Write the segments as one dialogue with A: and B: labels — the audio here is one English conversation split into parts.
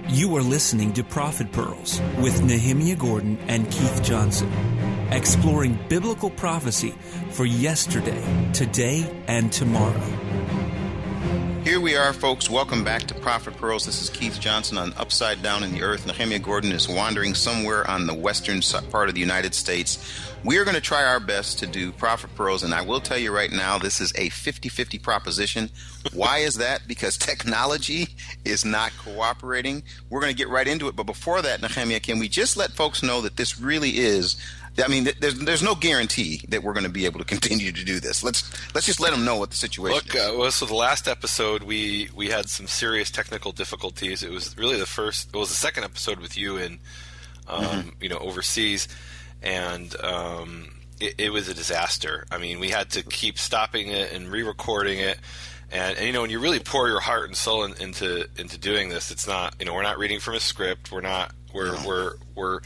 A: You are listening to Prophet Pearls with Nehemia Gordon and Keith Johnson, exploring biblical prophecy for yesterday, today, and tomorrow.
B: Here we are, folks. Welcome back to Prophet Pearls. This is Keith Johnson on Upside Down in the Earth. Nehemia Gordon is wandering somewhere on the western part of the United States. We are going to try our best to do Prophet Pearls, and I will tell you right now, this is a 50-50 proposition. Why is that? Because technology is not cooperating. We're going to get right into it, but before that, Nehemia, can we just let folks know that this really is... I mean, there's no guarantee that we're going to be able to continue to do this. Let's just let them know what the situation is.
C: So the last episode, we had some serious technical difficulties. It was really the second episode with you in, overseas, and it was a disaster. I mean, we had to keep stopping it and re-recording it. And when you really pour your heart and soul into doing this, it's not, we're not reading from a script. We're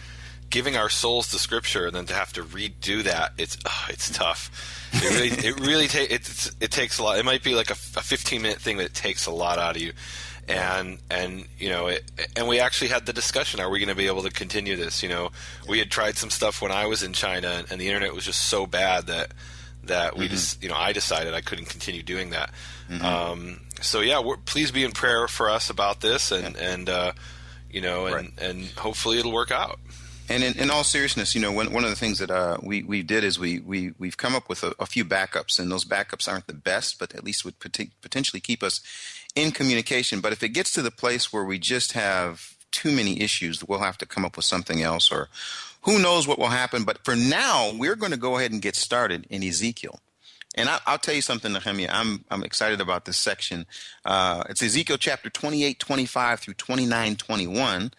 C: giving our souls to Scripture, and then to have to redo that, it's tough. It takes a lot. It might be like a 15-minute thing that takes a lot out of you, and we actually had the discussion: are we going to be able to continue this? We had tried some stuff when I was in China, and the internet was just so bad that we just I decided I couldn't continue doing that. Please be in prayer for us about this, and hopefully it'll work out.
B: And in all seriousness, one of the things that we did is we've come up with a few backups, and those backups aren't the best, but at least would potentially keep us in communication. But if it gets to the place where we just have too many issues, we'll have to come up with something else, or who knows what will happen. But for now, we're going to go ahead and get started in Ezekiel. And I'll tell you something, Nehemia, I'm excited about this section. It's Ezekiel chapter 28, 25 through 29, 21.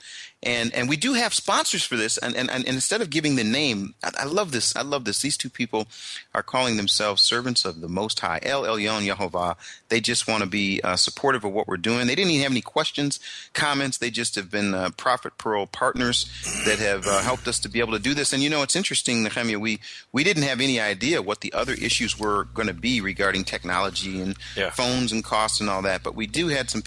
B: And we do have sponsors for this. And instead of giving the name, I love this. These two people are calling themselves servants of the Most High, El Elyon Yehovah. They just want to be supportive of what we're doing. They didn't even have any questions, comments. They just have been Prophet Pearl partners that have helped us to be able to do this. And it's interesting, Nehemia, we didn't have any idea what the other issues were going to be regarding technology and phones and costs and all that. But we did have some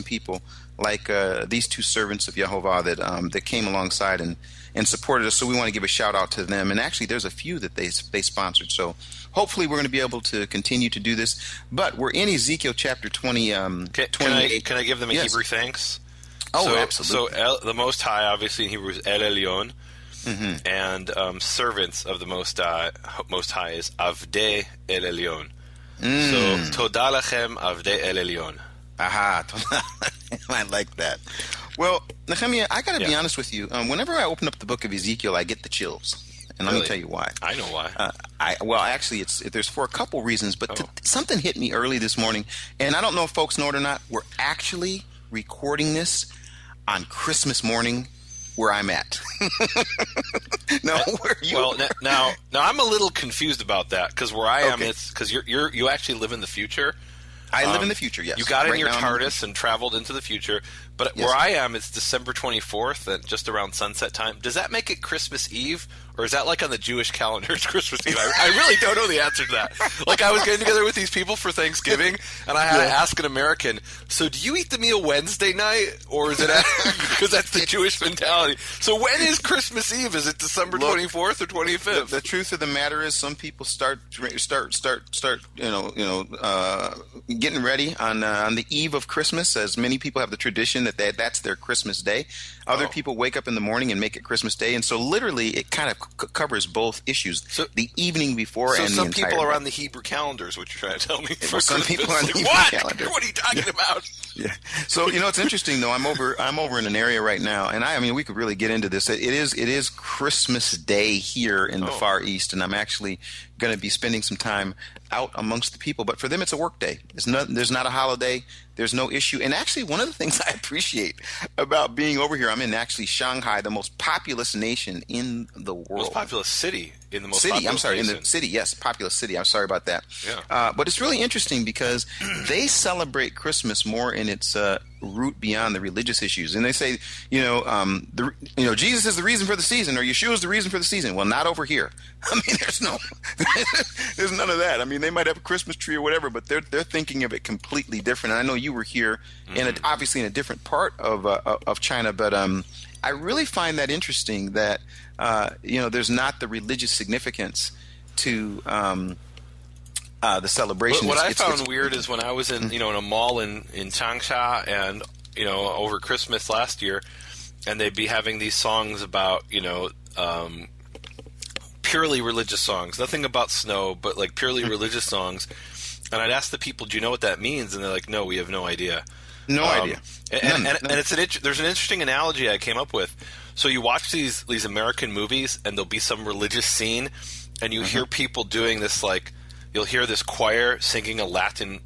B: people like these two servants of Yehovah that came alongside and supported us. So we want to give a shout out to them. And actually, there's a few that they sponsored. So hopefully we're going to be able to continue to do this. But we're in Ezekiel chapter 20.
C: Can I give them a Hebrew thanks?
B: Oh, absolutely.
C: So the Most High, obviously in Hebrew, is El Elyon. And servants of the Most High is Avdei El Elyon. So Toda Lachem Avdei El Elyon.
B: Aha, I like that. Well, Nehemia, I got to be honest with you. Whenever I open up the book of Ezekiel, I get the chills. And let me tell you why.
C: I know why.
B: Actually, there's for a couple reasons, but something hit me early this morning, and I don't know if folks know it or not. We're actually recording on Christmas morning where I'm at. Now I'm a little confused about that, because where I am, it's because you actually live in the future. I live in the future, yes.
C: You got in your TARDIS and traveled into the future. But where I am, it's December 24th, at just around sunset time. Does that make it Christmas Eve? Or is that like on the Jewish calendar, it's Christmas Eve? I really don't know the answer to that. Like, I was getting together with these people for Thanksgiving, and I had to ask an American, so do you eat the meal Wednesday night? Or is it because that's the Jewish mentality. So when is Christmas Eve? Is it December 24th or 25th?
B: The truth of the matter is, some people start getting ready on the eve of Christmas, as many people have the tradition that's their Christmas day. Other people wake up in the morning and make it Christmas Day, and so literally it kind of covers both issues. So the evening before, and
C: some
B: the entire
C: people are
B: day.
C: On the Hebrew calendar is what you're trying to tell me.
B: Some people are on the Hebrew calendar.
C: What are you talking about?
B: Yeah. So it's interesting though. I'm over in an area right now, and I mean we could really get into this. It is Christmas Day here in the Far East, and I'm actually going to be spending some time out amongst the people. But for them, it's a work day. There's not a holiday. There's no issue. And actually, one of the things I appreciate about being over here, I'm in actually Shanghai, the most populous nation in the world.
C: Most populous city in the most
B: city.
C: populous
B: I'm sorry,
C: nation.
B: in the city. Yes, populous city. I'm sorry about that.
C: Yeah.
B: But it's really interesting because they celebrate Christmas more in its root beyond the religious issues. And they say, Jesus is the reason for the season, or Yeshua is the reason for the season. Well, not over here. I mean, there's none of that. I mean, they might have a Christmas tree or whatever, but they're thinking of it completely different. And I know you were here, obviously in a different part of China, but I really find that interesting that there's not the religious significance to the celebration.
C: What I found weird is when I was in in a mall in Changsha and over Christmas last year, and they'd be having these songs about purely religious songs, nothing about snow, but like purely religious songs. And I'd ask the people, "Do you know what that means?" And they're like, "No, we have no idea."
B: No idea.
C: And there's an interesting analogy I came up with. So you watch these American movies, and there'll be some religious scene, and you hear people doing this, like you'll hear this choir singing a Latin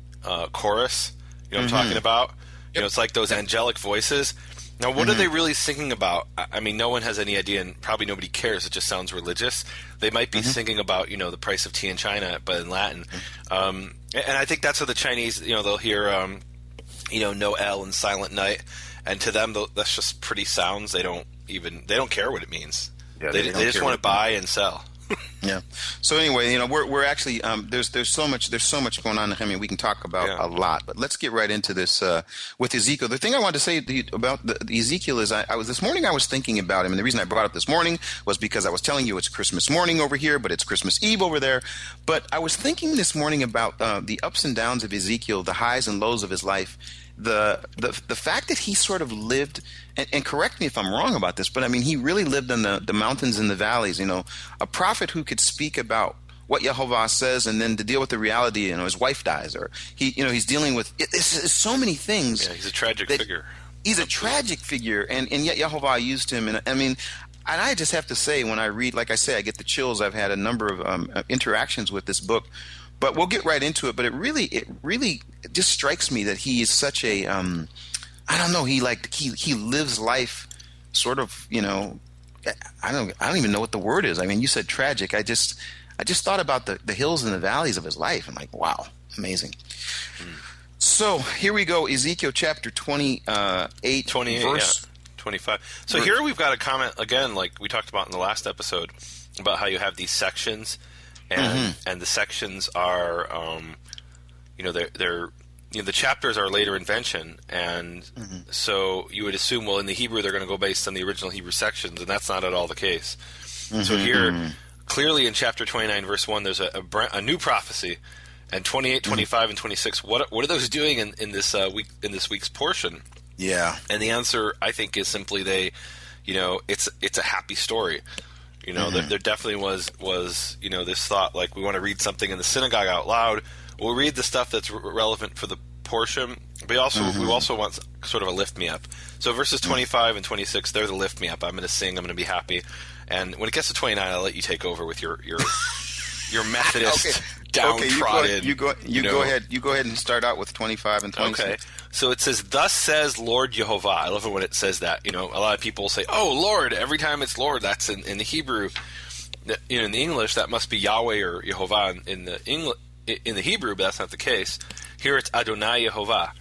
C: chorus. You know what I'm talking about? It's like those angelic voices. Now, what are they really singing about? I mean, no one has any idea, and probably nobody cares. It just sounds religious. They might be singing about, the price of tea in China, but in Latin. And I think that's how the Chinese, they'll hear, Noel and Silent Night, and to them, that's just pretty sounds. They don't care what it means. Yeah, they just want to buy and sell.
B: Yeah. So anyway, we're actually there's so much going on. I mean, we can talk about a lot, but let's get right into this with Ezekiel. The thing I wanted to say about the Ezekiel is I was this morning I was thinking about him, and the reason I brought up this morning was because I was telling you it's Christmas morning over here, but it's Christmas Eve over there. But I was thinking this morning about the ups and downs of Ezekiel, the highs and lows of his life. The fact that he sort of lived, and correct me if I'm wrong about this, but I mean he really lived in the mountains and the valleys. A prophet who could speak about what Yehovah says and then to deal with the reality. His wife dies, or he's dealing with it's so many things.
C: Yeah, he's a tragic figure.
B: He's a tragic figure, and yet Yehovah used him. And I mean, and I just have to say, when I read, like I say, I get the chills. I've had a number of interactions with this book. But we'll get right into it. But it really just strikes me that he is such a I don't know. He lives life sort of. I don't even know what the word is. I mean, you said tragic. I just thought about the hills and the valleys of his life. I'm like, wow, amazing. So here we go. Ezekiel chapter 28, verse
C: 25. So here we've got a comment again, like we talked about in the last episode, about how you have these sections. And the sections are, they're the chapters are later invention, and so you would assume, well, in the Hebrew they're going to go based on the original Hebrew sections, and that's not at all the case. So here, clearly in chapter 29, verse 1, there's a new prophecy, and 28, 25, and 26. What are those doing in this week in this week's portion?
B: Yeah,
C: and the answer I think is simply it's a happy story. There definitely was this thought, like we want to read something in the synagogue out loud. We'll read the stuff that's relevant for the portion, but we also want sort of a lift me up. So verses 25 and 26, they're the lift me up. I'm going to sing. I'm going to be happy. And when it gets to 29, I'll let you take over with your Methodist downtrodden.
B: You go ahead. You go ahead and start out with 25 and 26. Okay.
C: So it says, "Thus says Lord Yehovah." I love it when it says that. A lot of people say, "Oh, Lord." Every time it's Lord, that's in the Hebrew. In the English, that must be Yahweh or Yehovah in the Hebrew, but that's not the case. Here it's Adonai Yehovah.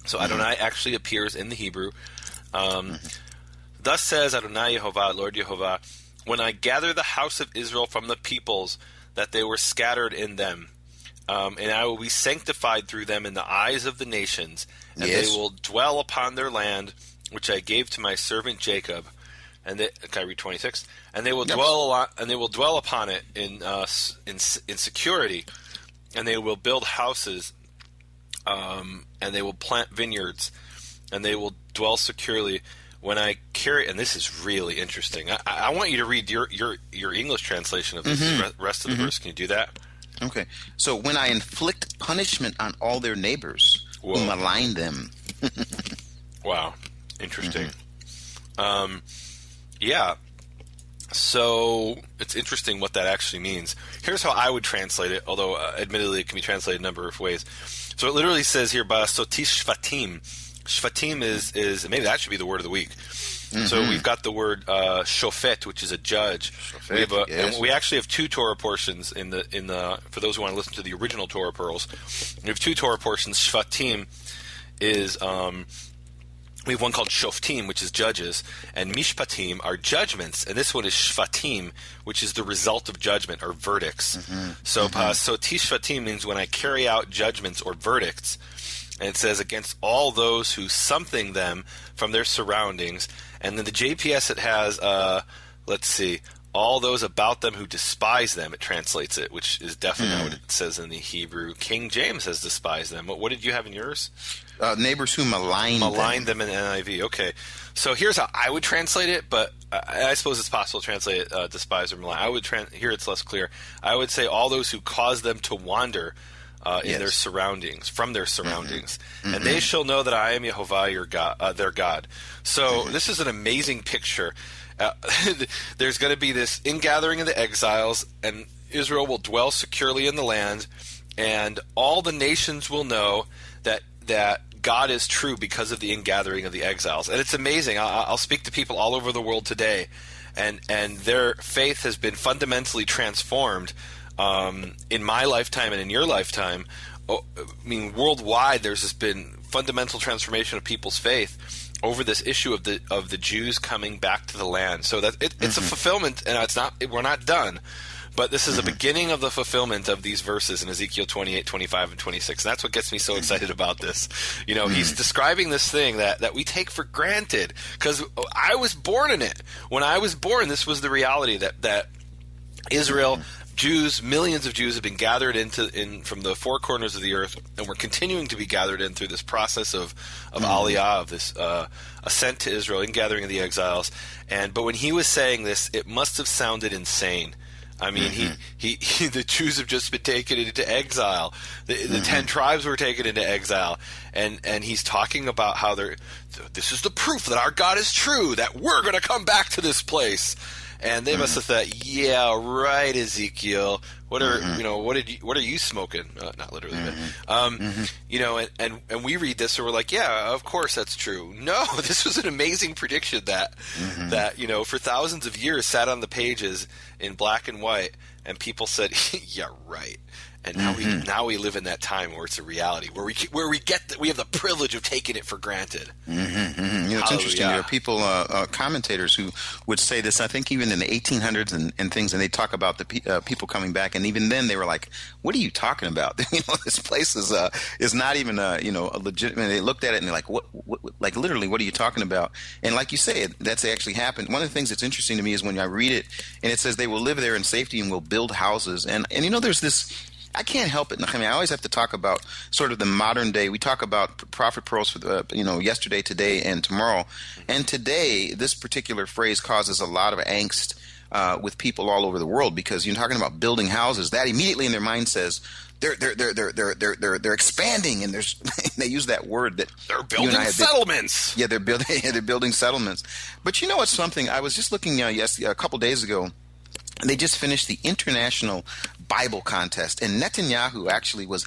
C: So Adonai actually appears in the Hebrew. Thus says Adonai Yehovah, Lord Yehovah, when I gather the house of Israel from the peoples, that they were scattered in them. And I will be sanctified through them in the eyes of the nations, and they will dwell upon their land, which I gave to my servant Jacob. And can I read 26? And they will dwell upon it in security, and they will build houses, and they will plant vineyards, and they will dwell securely. When I carry, and this is really interesting. I want you to read your English translation of this rest of the verse. Can you do that?
B: Okay. So when I inflict punishment on all their neighbors who malign them.
C: Wow. Interesting. Yeah. So it's interesting what that actually means. Here's how I would translate it, although admittedly it can be translated a number of ways. So it literally says here, Ba'asotish Shvatim. Shvatim is maybe that should be the word of the week. So we've got the word shofet, which is a judge. Shofet, and we actually have two Torah portions in the for those who want to listen to the original Torah pearls. We have two Torah portions. Shvatim is we have one called Shoftim, which is judges, and Mishpatim are judgments, and this one is Shvatim, which is the result of judgment or verdicts. So Tishvatim means when I carry out judgments or verdicts. And it says, against all those who something them from their surroundings. And then the JPS, it has, let's see, all those about them who despise them, it translates it, which is definitely not what it says in the Hebrew. King James says despise them. What did you have in yours?
B: Neighbors who malign
C: them in NIV. Okay. So here's how I would translate it, but I suppose it's possible to translate it despise or malign. I would here it's less clear. I would say all those who cause them to wander in their surroundings, from their surroundings. Mm-hmm. And they shall know that I am Yehovah your God, their God. So this is an amazing picture. There's going to be this ingathering of the exiles, and Israel will dwell securely in the land, and all the nations will know that God is true because of the ingathering of the exiles. And it's amazing. I'll speak to people all over the world today, and their faith has been fundamentally transformed in my lifetime and in your lifetime. I mean, worldwide, there's been fundamental transformation of people's faith over this issue of the Jews coming back to the land. So that it's a fulfillment, and we're not done. But this is a beginning of the fulfillment of these verses in Ezekiel 28, 25, and 26. And that's what gets me so excited about this. You know, he's describing this thing that we take for granted, because I was born in it. When I was born, this was the reality that Israel, Jews, millions of Jews have been gathered in from the four corners of the earth, and we're continuing to be gathered in through this process of Aliyah, of this ascent to Israel, ingathering of the exiles. But when he was saying this, it must have sounded insane. I mean, the Jews have just been taken into exile. The 10 tribes were taken into exile, and he's talking about how this is the proof that our God is true, that we're going to come back to this place. And they must have thought, yeah, right, Ezekiel. What are you smoking? Not literally, but you know. And we read this, and we're like, yeah, of course that's true. No, this was an amazing prediction that for thousands of years sat on the pages in black and white, and people said, yeah, right. And now we live in that time where it's a reality, where we have the privilege of taking it for granted.
B: You know, it's interesting. There are people, commentators, who would say this. I think even in the 1800s and things, and they talk about the people coming back, and even then they were like, "What are you talking about? You know, this place is not even a legitimate." They looked at it and they're like, "What? Like literally, what are you talking about?" And like you say, that's actually happened. One of the things that's interesting to me is when I read it, and it says they will live there in safety and will build houses, and you know, there's this. I can't help it. I mean, I always have to talk about sort of the modern day. We talk about Prophet Pearls for yesterday, today, and tomorrow. And today, this particular phrase causes a lot of angst with people all over the world, because you're talking about building houses. That immediately in their mind says they're expanding, and they use that word that
C: they're building settlements.
B: They're building settlements. But you know what's something? I was just looking a couple days ago. They just finished the International Bible Contest, and Netanyahu was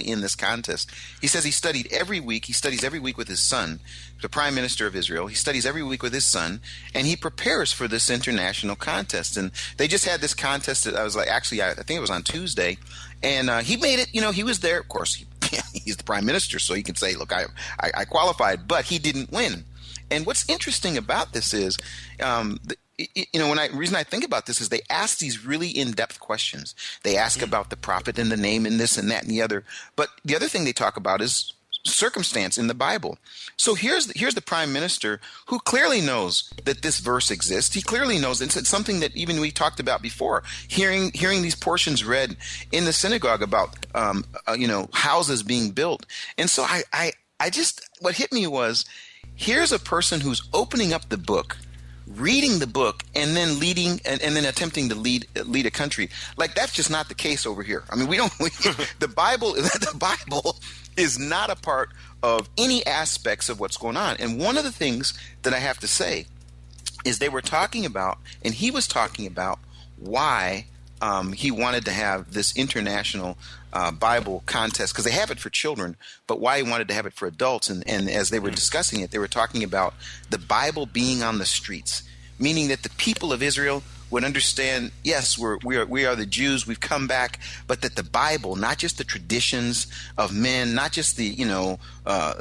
B: in this contest. He says he studied every week. He studies every week with his son, the Prime Minister of Israel. He studies every week with his son, and he prepares for this international contest. And they just had this contest. I think it was on Tuesday, and he made it. You know, he was there. Of course, he's the Prime Minister, so he can say, "Look, I qualified," but he didn't win. And what's interesting about this is, the reason I think about this is they ask these really in-depth questions. They ask about the prophet and the name and this and that and the other. But the other thing they talk about is circumstance in the Bible. So here's the prime minister who clearly knows that this verse exists. He clearly knows it's something that even we talked about before. Hearing these portions read in the synagogue about houses being built. And so I just, what hit me was, here's a person who's opening up the book, reading the book, and then leading and then attempting to lead a country. Like, that's just not the case over here. I mean, the Bible is not a part of any aspects of what's going on. And one of the things that I have to say is they were talking about, and he was talking about, why he wanted to have this international Bible contest, because they have it for children, but why he wanted to have it for adults. And as they were discussing it, they were talking about the Bible being on the streets, meaning that the people of Israel would understand, yes, we are the Jews, we've come back, but that the Bible, not just the traditions of men, not just the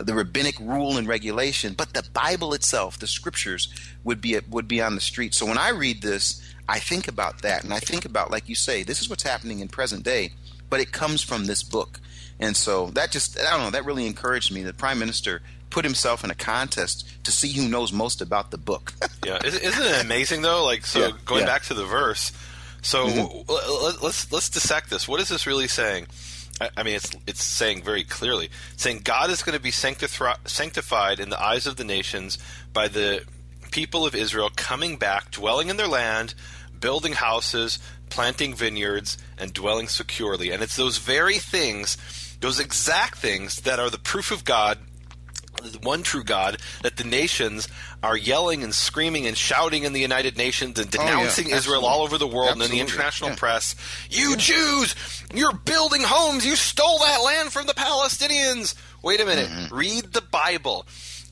B: rabbinic rule and regulation, but the Bible itself, the scriptures, would be on the street. So when I read this, I think about that, and I think about, like you say, this is what's happening in present day, but it comes from this book. And so that just, I don't know, that really encouraged me. The prime minister put himself in a contest to see who knows most about the book.
C: Yeah, isn't it amazing though? Like, so going back to the verse, so let's dissect this. What is this really saying? I mean, it's saying very clearly, saying God is going to be sanctified in the eyes of the nations by the people of Israel coming back, dwelling in their land, building houses, planting vineyards, and dwelling securely. And it's those very things, those exact things that are the proof of God, the one true God, that the nations are yelling and screaming and shouting in the United Nations and denouncing Israel all over the world and in the international press. You Jews, you're building homes. You stole that land from the Palestinians. Wait a minute. Read the Bible.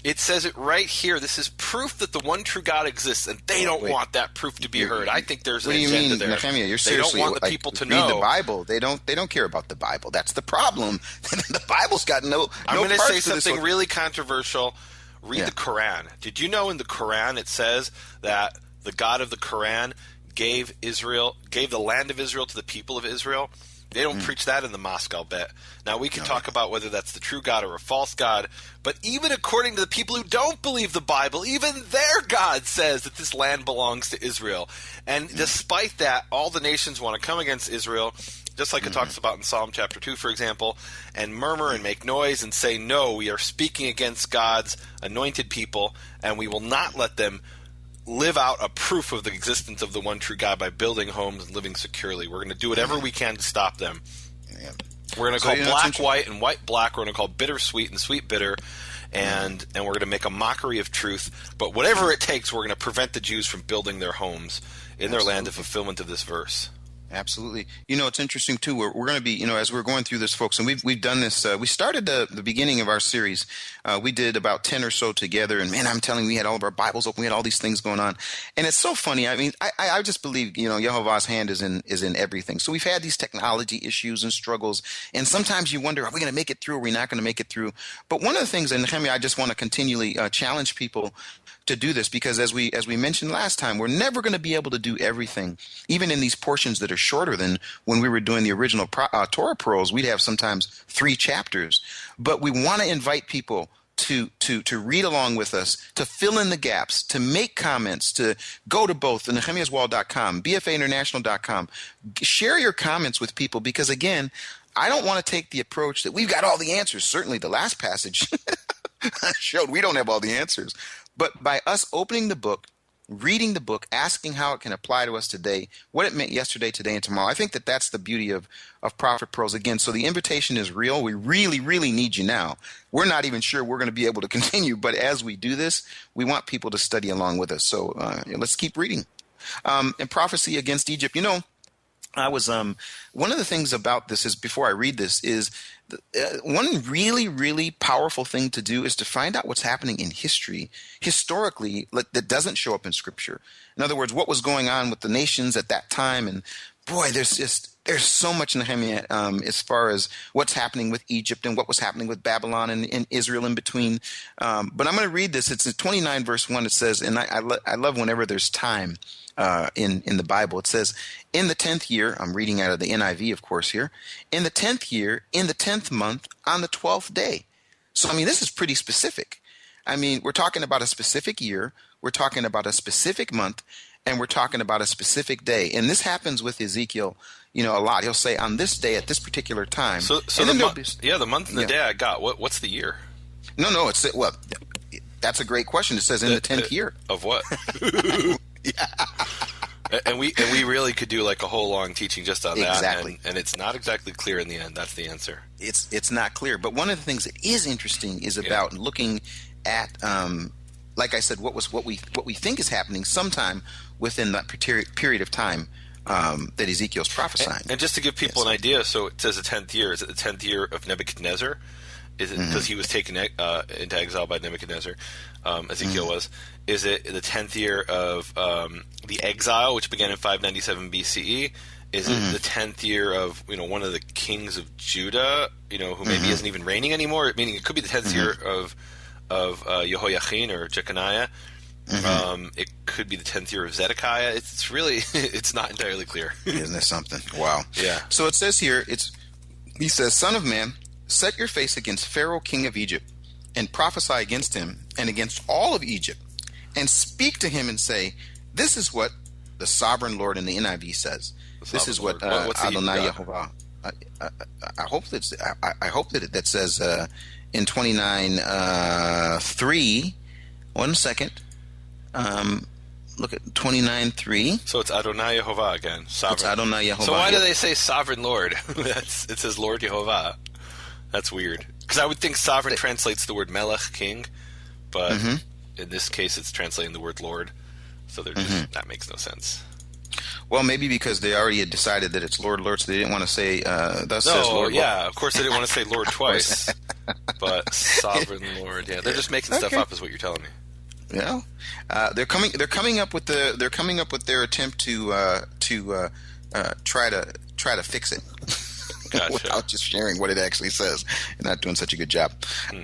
C: It says it right here. This is proof that the one true God exists, and they don't want that proof to be heard. I think there's an agenda there.
B: Nehemia, you're
C: they don't want the people to know.
B: Read the Bible. They don't care about the Bible. That's the problem. The Bible's got no
C: I'm going to say something
B: this
C: really controversial. Read the Quran. Did you know in the Quran it says that the God of the Quran gave the land of Israel to the people of Israel? They don't preach that in the mosque, I'll bet. Now, we can talk about whether that's the true God or a false God, but even according to the people who don't believe the Bible, even their God says that this land belongs to Israel. And despite that, all the nations want to come against Israel, just like it talks about in Psalm chapter 2, for example, and murmur and make noise and say, no, we are speaking against God's anointed people, and we will not let them live out a proof of the existence of the one true God by building homes and living securely. We're going to do whatever we can to stop them. Yeah. We're going to call black white and white black. We're going to call bitter sweet and sweet bitter, and we're going to make a mockery of truth. But whatever it takes, we're going to prevent the Jews from building their homes in their land in fulfillment of this verse.
B: Absolutely. It's interesting too. We're going to be, as we're going through this, folks, and we've done this. We started the beginning of our series. We did about 10 or so together, and man, I'm telling you, we had all of our Bibles open. We had all these things going on, and it's so funny. I mean, I just believe, Yehovah's hand is in everything. So we've had these technology issues and struggles, and sometimes you wonder, are we going to make it through? Or are we not going to make it through? But one of the things, and Nehemia, I just want to continually challenge people to do this, because as we mentioned last time, we're never going to be able to do everything, even in these portions that are shorter than when we were doing the original Torah Pearls. We'd have sometimes 3 chapters, but we want to invite people to read along with us, to fill in the gaps, to make comments, to go to both nehemiaswall.com, bfainternational.com, share your comments with people, because again, I don't want to take the approach that we've got all the answers. Certainly the last passage showed we don't have all the answers. But by us opening the book, reading the book, asking how it can apply to us today, what it meant yesterday, today, and tomorrow, I think that that's the beauty of Prophet Pearls. Again, so the invitation is real. We really, really need you now. We're not even sure we're going to be able to continue, but as we do this, we want people to study along with us. So let's keep reading. And prophecy against Egypt. I was one of the things about this is, before I read this, is one really, really powerful thing to do is to find out what's happening in history, historically, that doesn't show up in Scripture. In other words, what was going on with the nations at that time. And boy, there's so much in Nehemia as far as what's happening with Egypt and what was happening with Babylon and Israel in between. But I'm going to read this. It's in 29 verse 1. It says, and I love whenever there's time in the Bible. It says, in the 10th year, I'm reading out of the NIV, of course, here. In the 10th year, in the 10th month, on the 12th day. So, I mean, this is pretty specific. I mean, we're talking about a specific year. We're talking about a specific month. And we're talking about a specific day. And this happens with Ezekiel, a lot. He'll say, on this day at this particular time.
C: So the month and the day I got. What's the year?
B: No. That's a great question. It says in the 10th year.
C: Of what? Yeah. And we really could do like a whole long teaching just on that.
B: Exactly.
C: And it's not exactly clear in the end. That's the answer.
B: It's not clear. But one of the things that is interesting is about looking at, like I said, what we think is happening sometime within that period of time that Ezekiel's prophesying.
C: And just to give people an idea, so it says the 10th year. Is it the 10th year of Nebuchadnezzar? Is it because he was taken into exile by Nebuchadnezzar? Ezekiel was. Is it the 10th year of the exile, which began in 597 BCE? Is it the 10th year of one of the kings of Judah, who maybe isn't even reigning anymore? Meaning it could be the 10th year of Jehoiachin or Jeconiah. It could be the 10th year of Zedekiah. It's really it's not entirely clear.
B: Isn't it something? Wow.
C: Yeah.
B: So it says here, he says, "Son of man, set your face against Pharaoh, king of Egypt, and prophesy against him and against all of Egypt, and speak to him and say, this is what the sovereign Lord in the NIV says. This is what Adonai Yehovah. I hope that says in 29:3. 1 second. Look at 29:3.
C: So it's Adonai Yehovah again. Sovereign.
B: It's Adonai Yehovah.
C: So why do they say sovereign Lord? It says Lord Yehovah. That's weird. Because I would think sovereign translates the word melech, king, but in this case it's translating the word Lord. So they're just that makes no sense.
B: Well, maybe because they already had decided that it's Lord, so they didn't want to say, thus says Lord.
C: Yeah, of course they didn't want to say Lord twice. But sovereign Lord, yeah. They're just making stuff up is what you're telling me.
B: Yeah. They're coming up with their attempt to try to fix it.
C: Gotcha.
B: Without just sharing what it actually says and not doing such a good job.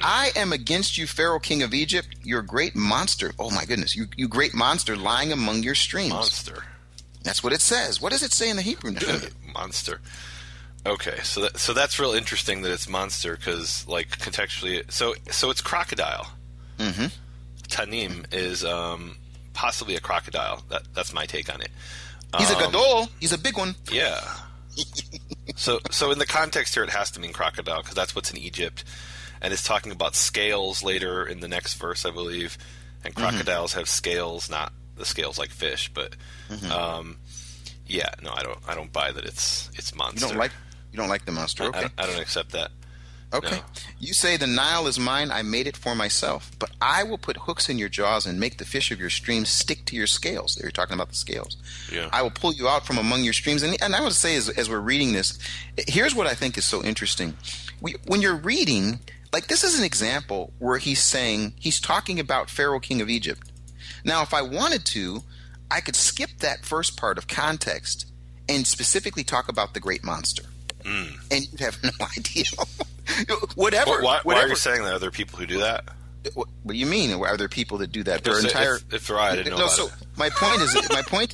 B: I am against you, Pharaoh, king of Egypt, you're a great monster. Oh my goodness, you great monster lying among your streams.
C: Monster.
B: That's what it says. What does it say in the Hebrew?
C: Monster. Okay, so that's real interesting that it's monster because, like, contextually, so it's crocodile. Mm-hmm. Tanim is possibly a crocodile. That's my take on it.
B: He's a gadol. He's a big one.
C: Yeah. So in the context here, it has to mean crocodile because that's what's in Egypt, and it's talking about scales later in the next verse, I believe. And crocodiles have scales, not the scales like fish, but yeah, no, I don't buy that it's monster.
B: You don't like the monster. Okay,
C: I don't accept that.
B: Okay, no. You say the Nile is mine; I made it for myself. But I will put hooks in your jaws and make the fish of your streams stick to your scales. They're talking about the scales.
C: Yeah.
B: I will pull you out from among your streams. And I would say, as we're reading this, here's what I think is so interesting. When you're reading, like, this is an example where he's talking about Pharaoh, king of Egypt. Now, if I wanted to, I could skip that first part of context and specifically talk about the great monster. And you'd have no idea. Whatever.
C: Why are you saying that? Are there people who do that?
B: What do you mean? Are there people that do that?
C: If there are, I didn't know about it.
B: My point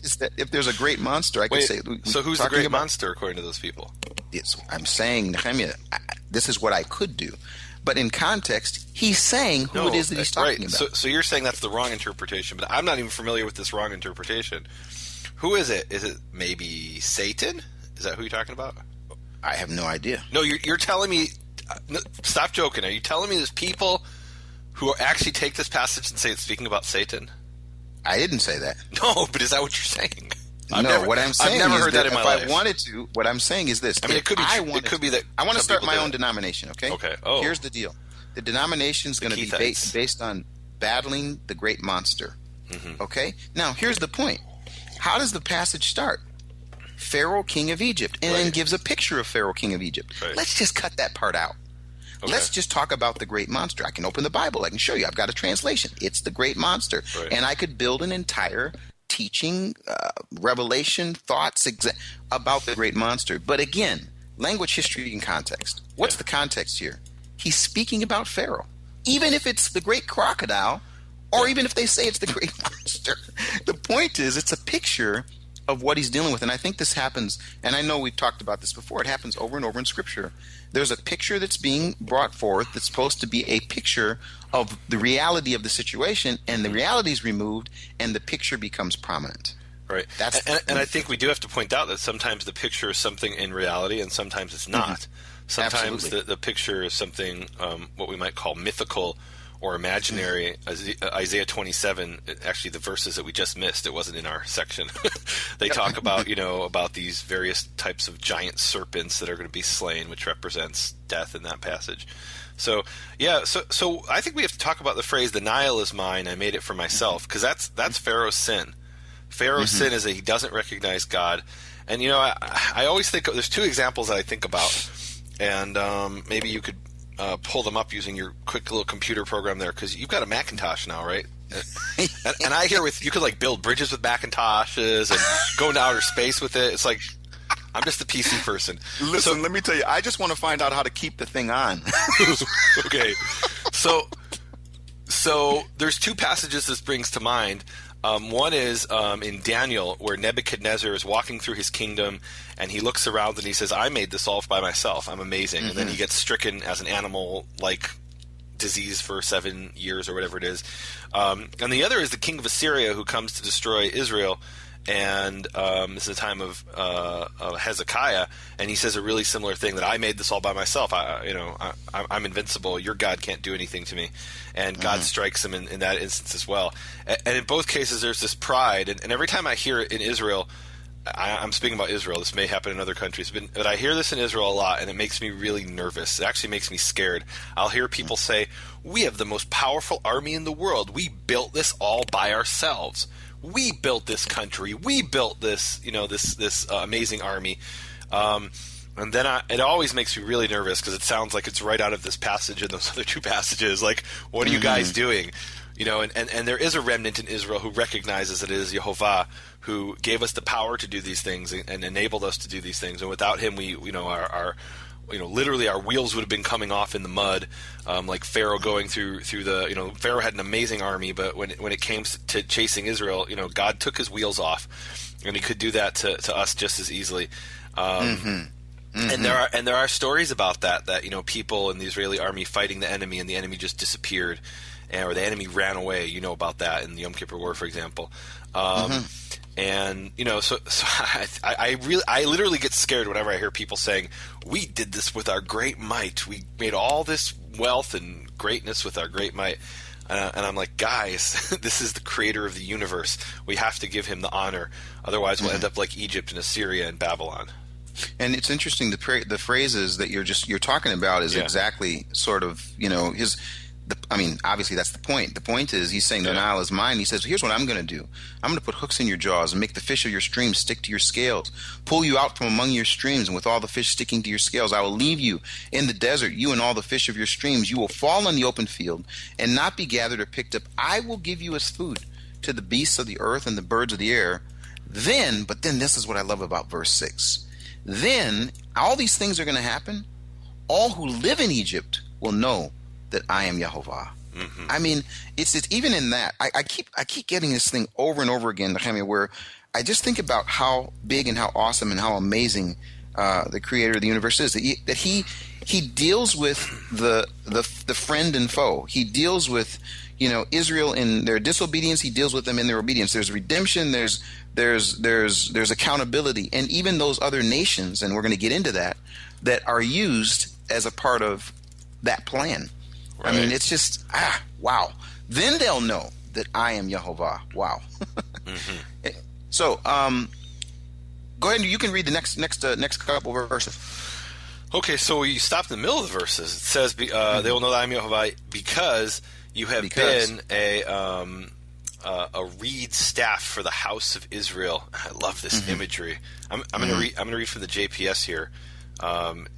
B: is that if there's a great monster, I could say.
C: So who's the great monster according to those people?
B: Yes, I'm saying, Nehemia, this is what I could do. But in context, he's saying who it is that he's talking about.
C: So you're saying that's the wrong interpretation, but I'm not even familiar with this wrong interpretation. Who is it? Is it maybe Satan? Is that who you're talking about?
B: I have no idea.
C: No, you're telling me. Stop joking. Are you telling me there's people who actually take this passage and say it's speaking about Satan?
B: I didn't say that.
C: No, but is that what you're saying?
B: What I'm saying
C: I've never
B: is
C: heard that in my life.
B: If I wanted to, what I'm saying is this.
C: I mean, it could be that
B: I want to start my own denomination, okay?
C: Okay. Oh.
B: Here's the deal. The denomination is going to be based on battling the great monster, okay? Now, here's the point. How does the passage start? Pharaoh, king of Egypt, and then gives a picture of Pharaoh, king of Egypt. Right. Let's just cut that part out. Okay. Let's just talk about the great monster. I can open the Bible. I can show you. I've got a translation. It's the great monster. Right. And I could build an entire teaching, revelation, thoughts about the great monster. But again, language, history, and context. What's the context here? He's speaking about Pharaoh. Even if it's the great crocodile, or even if they say it's the great monster. The point is, it's a picture of what he's dealing with. And I think this happens, and I know we've talked about this before, it happens over and over in Scripture. There's a picture that's being brought forth that's supposed to be a picture of the reality of the situation, and the reality is removed, and the picture becomes prominent.
C: Right. And I think we do have to point out that sometimes the picture is something in reality, and sometimes it's not. Sometimes the picture is something, what we might call mythical or imaginary. Isaiah 27, actually the verses that we just missed, it wasn't in our section. They talk about, about these various types of giant serpents that are going to be slain, which represents death in that passage. So, so I think we have to talk about the phrase, the Nile is mine, I made it for myself, because that's Pharaoh's sin. Pharaoh's sin is that he doesn't recognize God. And, I always think, there's two examples that I think about, and maybe you could pull them up using your quick little computer program there, because you've got a Macintosh now, right? and I hear you could build bridges with Macintoshes and go into outer space with it. It's like, I'm just a PC person.
B: Listen, let me tell you, I just want to find out how to keep the thing on.
C: Okay. So So there's two passages this brings to mind. One is in Daniel, where Nebuchadnezzar is walking through his kingdom, and he looks around and he says, I made this all by myself. I'm amazing. And then he gets stricken as an animal, like disease for 7 years or whatever it is. And the other is the king of Assyria, who comes to destroy Israel. And this is the time of Hezekiah, and he says a really similar thing, that I made this all by myself. I'm invincible. Your God can't do anything to me. And God strikes him in that instance as well. And in both cases, there's this pride. And every time I hear it in Israel, I'm speaking about Israel. This may happen in other countries, but I hear this in Israel a lot, and it makes me really nervous. It actually makes me scared. I'll hear people say, we have the most powerful army in the world. We built this all by ourselves. We built this country. We built this, this amazing army. And then it always makes me really nervous, because it sounds like it's right out of this passage and those other two passages. Like, what are you guys doing? And there is a remnant in Israel who recognizes that it is Yehovah who gave us the power to do these things and enabled us to do these things. And without him, literally our wheels would have been coming off in the mud, like Pharaoh going through the, Pharaoh had an amazing army, but when it came to chasing Israel, God took his wheels off, and he could do that to us just as easily. And there are stories about that people in the Israeli army fighting the enemy, and the enemy just disappeared, or the enemy ran away. You know about that in the Yom Kippur War, for example. And so I literally get scared whenever I hear people saying, we did this with our great might. We made all this wealth and greatness with our great might. And I'm like, guys, this is the creator of the universe. We have to give him the honor. Otherwise, we'll end up like Egypt and Assyria and Babylon.
B: And it's interesting, the phrases that you're talking about is exactly sort of, obviously that's the point. The point is, he's saying the Nile is mine. He says, here's what I'm going to do. I'm going to put hooks in your jaws and make the fish of your streams stick to your scales, pull you out from among your streams, and with all the fish sticking to your scales, I will leave you in the desert, you and all the fish of your streams. You will fall in the open field and not be gathered or picked up. I will give you as food to the beasts of the earth and the birds of the air. Then this is what I love about verse 6. Then all these things are going to happen. All who live in Egypt will know that I am Yehovah. I mean, it's even in that. I keep getting this thing over and over again, Nehemia, where I just think about how big and how awesome and how amazing the creator of the universe is. That he deals with the friend and foe. He deals with Israel in their disobedience. He deals with them in their obedience. There's redemption. There's accountability, and even those other nations, and we're going to get into that are used as a part of that plan. Right. I mean, it's just wow. Then they'll know that I am Yehovah. Wow. So, go ahead and you can read the next couple of verses.
C: Okay, so you stopped in the middle of the verses. It says, they will know that I am Yehovah because you have been a reed staff for the house of Israel. I love this imagery. I'm going to read from the JPS here.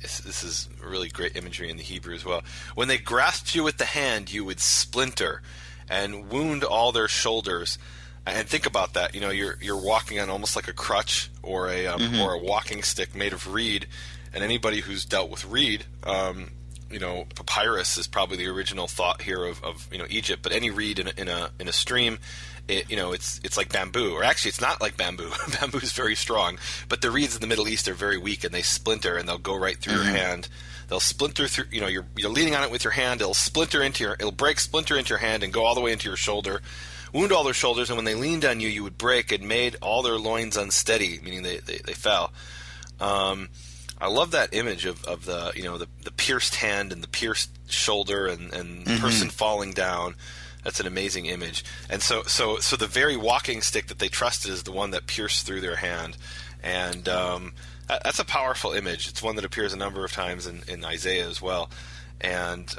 C: This is really great imagery in the Hebrew as well. When they grasped you with the hand, you would splinter and wound all their shoulders. And think about that. You're walking on almost like a crutch or a walking stick made of reed. And anybody who's dealt with reed, papyrus is probably the original thought here of Egypt. But any reed in a stream, it's like bamboo, or actually it's not like bamboo. Bamboo is very strong, but the reeds in the Middle East are very weak, and they splinter, and they'll go right through your hand. They'll splinter through. You're leaning on it with your hand. It'll splinter it'll break, splinter into your hand, and go all the way into your shoulder, wound all their shoulders. And when they leaned on you, you would break and made all their loins unsteady, meaning they fell. I love that image of the pierced hand and the pierced shoulder and person falling down. That's an amazing image. And so the very walking stick that they trusted is the one that pierced through their hand. And that's a powerful image. It's one that appears a number of times in Isaiah as well. And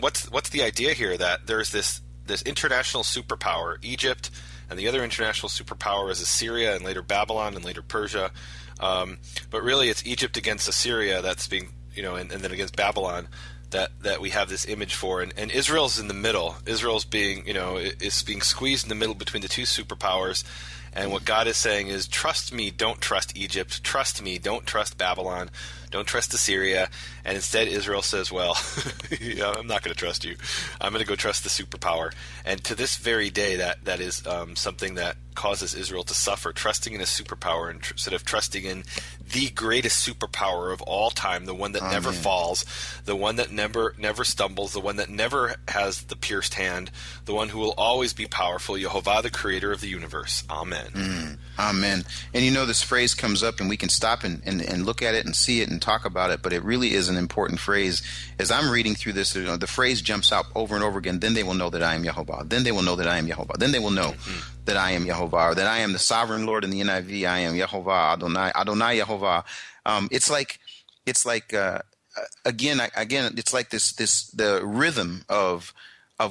C: what's the idea here? That there's this international superpower, Egypt, and the other international superpower is Assyria and later Babylon and later Persia. But really it's Egypt against Assyria that's being, and then against Babylon that we have this image for. And Israel's in the middle. Israel's being, is being squeezed in the middle between the two superpowers. And what God is saying is, trust me, don't trust Egypt. Trust me, don't trust Babylon. Don't trust Assyria. And instead Israel says, well, yeah, I'm not going to trust you. I'm going to go trust the superpower. And to this very day, that is something that causes Israel to suffer, trusting in a superpower instead of trusting in the greatest superpower of all time, the one that never falls, the one that never stumbles, the one that never has the pierced hand, the one who will always be powerful, Yehovah, the creator of the universe. Amen.
B: Amen. And this phrase comes up, and we can stop and look at it and see it and talk about it, but it really is an important phrase. As I'm reading through this, the phrase jumps out over and over again. Then they will know that I am Yehovah. Then they will know that I am Yehovah. Then they will know that I am Yehovah, or that I am the sovereign Lord. In the NIV, I am Yehovah, Adonai Yehovah. It's like again, it's like the rhythm of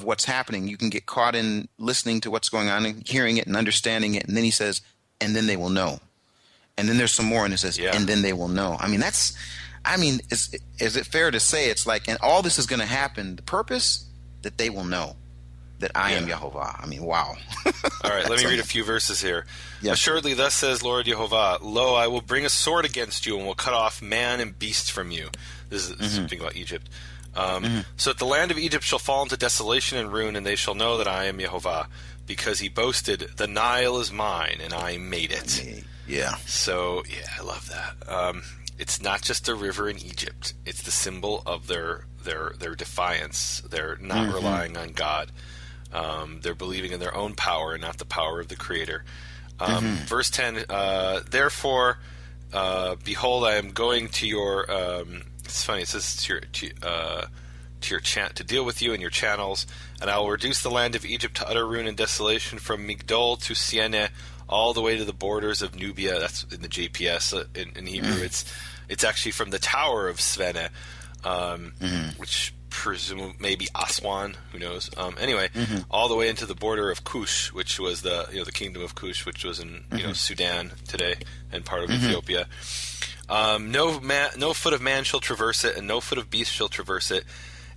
B: what's happening. You can get caught in listening to what's going on and hearing it and understanding it, and then he says, and then they will know. And then there's some more, and it says, and then they will know. Is it fair to say it's like, and all this is going to happen, the purpose, that they will know that I am Yehovah. Wow.
C: All right, let me read a few verses here.
B: Yeah.
C: Assuredly, thus says Lord Yehovah, lo, I will bring a sword against you, and will cut off man and beast from you. This is something about Egypt. So that the land of Egypt shall fall into desolation and ruin, and they shall know that I am Yehovah, because he boasted, the Nile is mine, and I made it.
B: Yeah.
C: So, I love that. It's not just a river in Egypt. It's the symbol of their defiance. They're not relying on God. They're believing in their own power and not the power of the Creator. Verse 10, therefore, behold, I am going to your... it's funny, it says to deal with you and your channels, and I will reduce the land of Egypt to utter ruin and desolation from Migdol to Siene, all the way to the borders of Nubia. That's in the JPS. In Hebrew, it's actually from the Tower of Svene, which presumably maybe Aswan, who knows. Anyway, all the way into the border of Kush, which was the kingdom of Kush, which was in Sudan today and part of Ethiopia. No foot of man shall traverse it, and no foot of beast shall traverse it,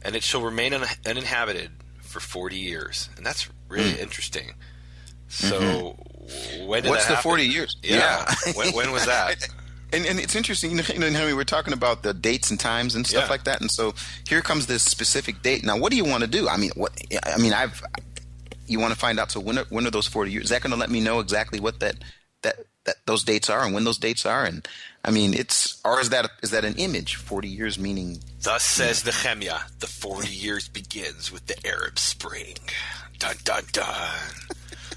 C: and it shall remain uninhabited for 40 years. And that's really interesting. So when did
B: What's
C: that
B: the
C: happen?
B: 40 years?
C: Yeah. when was that?
B: And it's interesting, we were talking about the dates and times and stuff like that, and so here comes this specific date. Now, what do you want to do? You want to find out. So when are those 40 years? Is that going to let me know exactly what that those dates are and when those dates are? And is that an image? 40 years meaning.
C: Thus says Nehemia, the 40 years begins with the Arab Spring. Dun dun dun.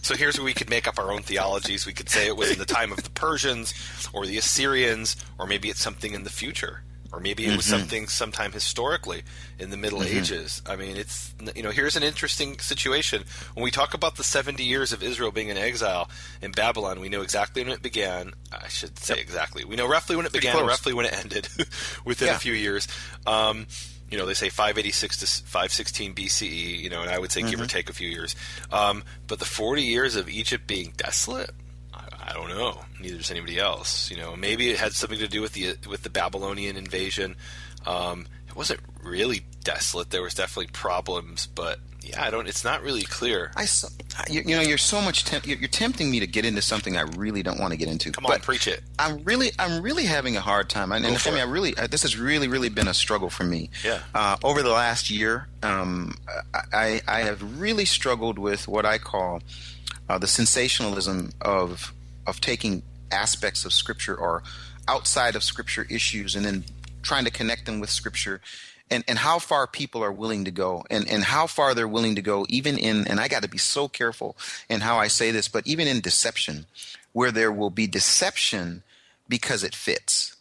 C: So here's where we could make up our own theologies. We could say it was in the time of the Persians or the Assyrians, or maybe it's something in the future, or maybe it was something sometime historically in the Middle Ages. It's here's an interesting situation. When we talk about the 70 years of Israel being in exile in Babylon, we know exactly when it began. I should say exactly. We know roughly when it began and roughly when it ended within a few years. They say 586 to 516 BCE, and I would say give or take a few years. But the 40 years of Egypt being desolate, I don't know. Neither does anybody else. Maybe it had something to do with the Babylonian invasion. It wasn't really desolate. There was definitely problems, but it's not really clear.
B: You're so much you're tempting me to get into something I really don't want to get into.
C: Come on, preach it.
B: I'm really having a hard time. And this has really been a struggle for me.
C: Yeah.
B: Over the last year, I have really struggled with what I call the sensationalism of taking aspects of Scripture or outside of Scripture issues and then trying to connect them with Scripture. And how far people are willing to go and how far they're willing to go even in, and I got to be so careful in how I say this, but even in deception, where there will be deception because it fits.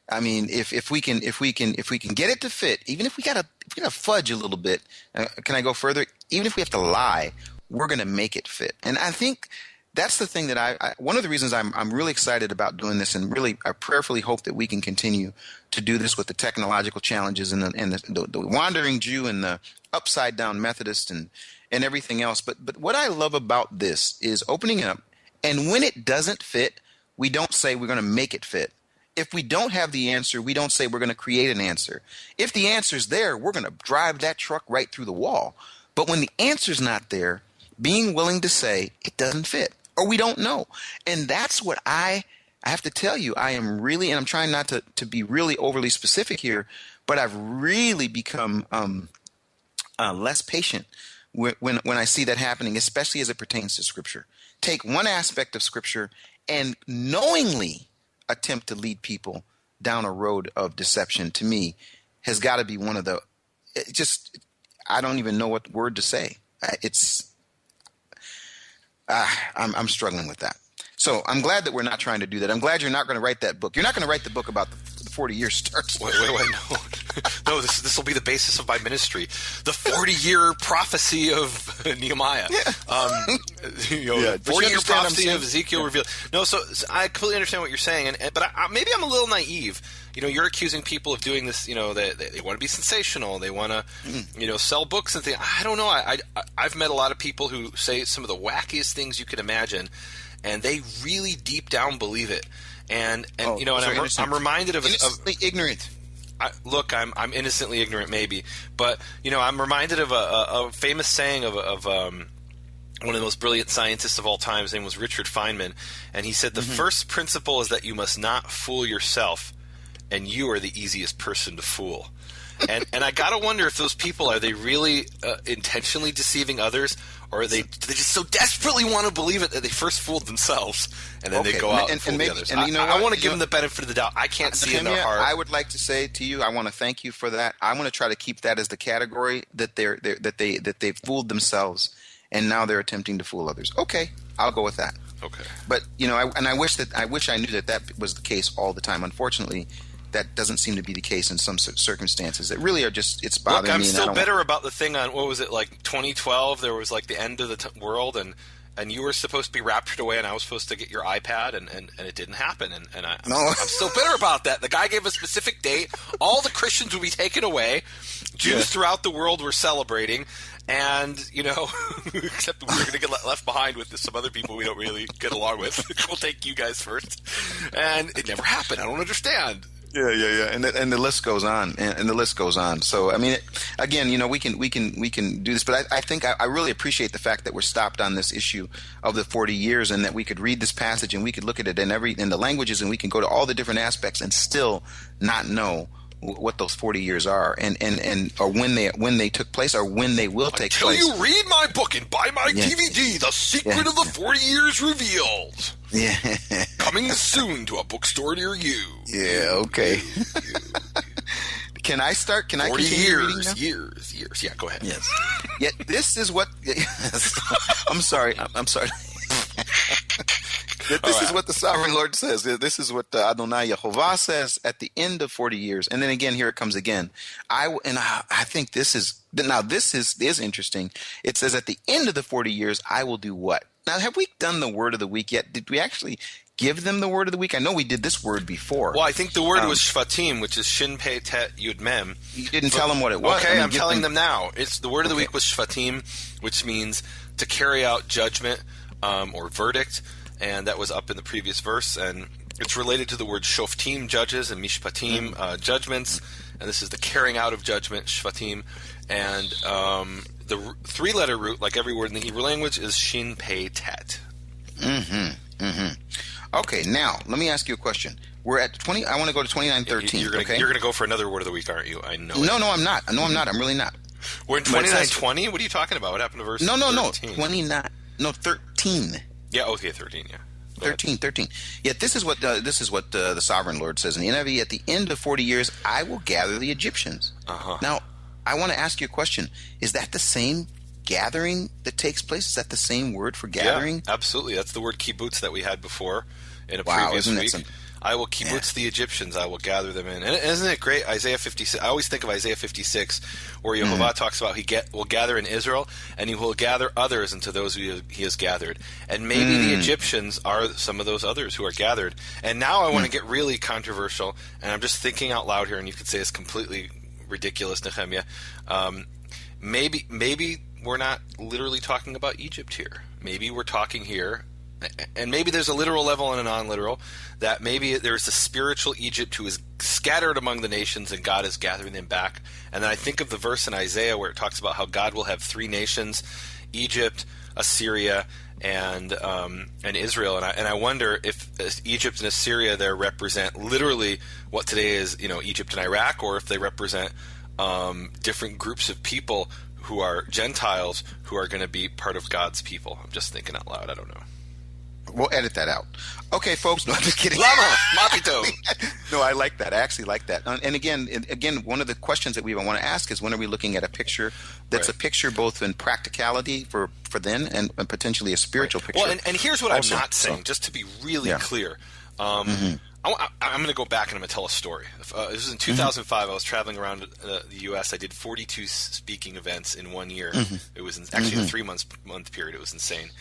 B: If we can get it to fit, even if we gotta fudge a little bit, can I go further? Even if we have to lie, we're going to make it fit. And I think that's the thing that one of the reasons I'm really excited about doing this, and really I prayerfully hope that we can continue to do this with the technological challenges and the wandering Jew and the upside down Methodist and everything else. But what I love about this is opening up, and when it doesn't fit, we don't say we're going to make it fit. If we don't have the answer, we don't say we're going to create an answer. If the answer's there, we're going to drive that truck right through the wall. But when the answer's not there, being willing to say it doesn't fit, or we don't know. And that's what I I have to tell you, I am really, and I'm trying not to be really overly specific here, but I've really become less patient when I see that happening, especially as it pertains to Scripture. Take one aspect of Scripture and knowingly attempt to lead people down a road of deception, to me, has got to be one of the I don't even know what word to say. I'm struggling with that. So I'm glad that we're not trying to do that. I'm glad you're not going to write that book. You're not going to write the book about the 40-year starts.
C: Wait, no, this will be the basis of my ministry. The 40-year prophecy of Nehemiah.
B: Yeah.
C: 40-year prophecy of Ezekiel revealed. No, so I completely understand what you're saying, but maybe I'm a little naive. You're accusing people of doing this. They want to be sensational. They want to, sell books and things. I don't know. I've met a lot of people who say some of the wackiest things you could imagine, and they really deep down believe it. And I'm reminded of
B: innocently ignorant.
C: I'm innocently ignorant, maybe, but I'm reminded of a famous saying of one of the most brilliant scientists of all time. His name was Richard Feynman, and he said the first principle is that you must not fool yourself, and you are the easiest person to fool. And I gotta wonder if those people, are they really intentionally deceiving others, or are they just so desperately want to believe it that they first fooled themselves and then they go out and fool the others. And I want to give them the benefit of the doubt. I can't see in their heart.
B: I would like to say to you, I want to thank you for that. I want to try to keep that as the category that they've fooled themselves and now they're attempting to fool others. Okay, I'll go with that.
C: Okay,
B: but I wish I knew that was the case all the time. Unfortunately, that doesn't seem to be the case in some circumstances that really are just, it's bothering me.
C: I'm still bitter about the thing on, what was it, like 2012, there was like the end of the world, and you were supposed to be raptured away, and I was supposed to get your iPad, and it didn't happen, and I'm still bitter about that. The guy gave a specific date, all the Christians would be taken away, Jews throughout the world were celebrating, and, except we were going to get left behind with some other people we don't really get along with. We'll take you guys first. And it never happened. I don't understand.
B: Yeah, and the list goes on, and the list goes on. So I mean, again, we can do this, but I think I really appreciate the fact that we're stopped on this issue of the 40 years, and that we could read this passage and we could look at it in the languages, and we can go to all the different aspects and still not know what those 40 years are, and or when they took place, or when they will take place.
C: Until you read my book and buy my DVD, The Secret of the 40 Years Revealed.
B: Yeah.
C: Coming soon to a bookstore near you.
B: Yeah, okay. Can I start? Can I continue reading now?
C: Years. Yeah, go ahead.
B: Yes. Yet this is what... I'm sorry. This is what the Sovereign Lord says. This is what Adonai Yehovah says at the end of 40 years. And then again, here it comes again. I think this is interesting. It says at the end of the 40 years, I will do what? Now, have we done the word of the week yet? Did we actually give them the word of the week? I know we did this word before.
C: Well, I think the word was Shvatim, which is Shin Pei Tet Yud Mem.
B: You didn't tell them what it was.
C: Okay, I'm telling them now. It's the word of the week was Shvatim, which means to carry out judgment or verdict. And that was up in the previous verse, and it's related to the word shoftim, judges, and mishpatim, judgments, and this is the carrying out of judgment, shvatim, and the three-letter root, like every word in the Hebrew language, is shin pei tet.
B: Okay, now let me ask you a question. We're at 20. I want to go to 29:13.
C: You're going to go for another word of the week, aren't you? I know.
B: No, I'm not. No, I'm not. I'm really not.
C: We're in 29:20. What are you talking about? What happened to verse?
B: No.
C: 13?
B: 29. No, 13.
C: Yeah, okay, 13, yeah.
B: 13. Yet this is what the Sovereign Lord says in the NIV. At the end of 40 years, I will gather the Egyptians. Now, I want to ask you a question. Is that the same gathering that takes place? Is that the same word for gathering?
C: Yeah, absolutely. That's the word kibbutz that we had before in a previous week. I will kibbutz the Egyptians. I will gather them in. And isn't it great? Isaiah 56. I always think of Isaiah 56, where Yehovah talks about will gather in Israel, and he will gather others into those who he has gathered. And maybe the Egyptians are some of those others who are gathered. And now I want to get really controversial, and I'm just thinking out loud here, and you could say it's completely ridiculous, Nehemia. Maybe we're not literally talking about Egypt here. Maybe we're talking here, and maybe there's a literal level and a non-literal, that maybe there's a spiritual Egypt who is scattered among the nations and God is gathering them back. And then I think of the verse in Isaiah where it talks about how God will have three nations Egypt, Assyria, and Israel, and I wonder if Egypt and Assyria there represent literally what today is Egypt and Iraq, or if they represent different groups of people who are Gentiles who are going to be part of God's people. I'm just thinking out loud. I don't know.
B: We'll edit that out. Okay, folks. No, I'm just kidding.
C: Lama, Mapito.
B: No, I like that. I actually like that. And again, one of the questions that we want to ask is, when are we looking at a picture that's a picture both in practicality for then and potentially a spiritual picture?
C: Well, and here's what also, I'm not saying, just to be really clear. I'm going to go back and I'm going to tell a story. This was in 2005. I was traveling around the U.S. I did 42 speaking events in 1 year. It was actually a 3-month period. It was insane.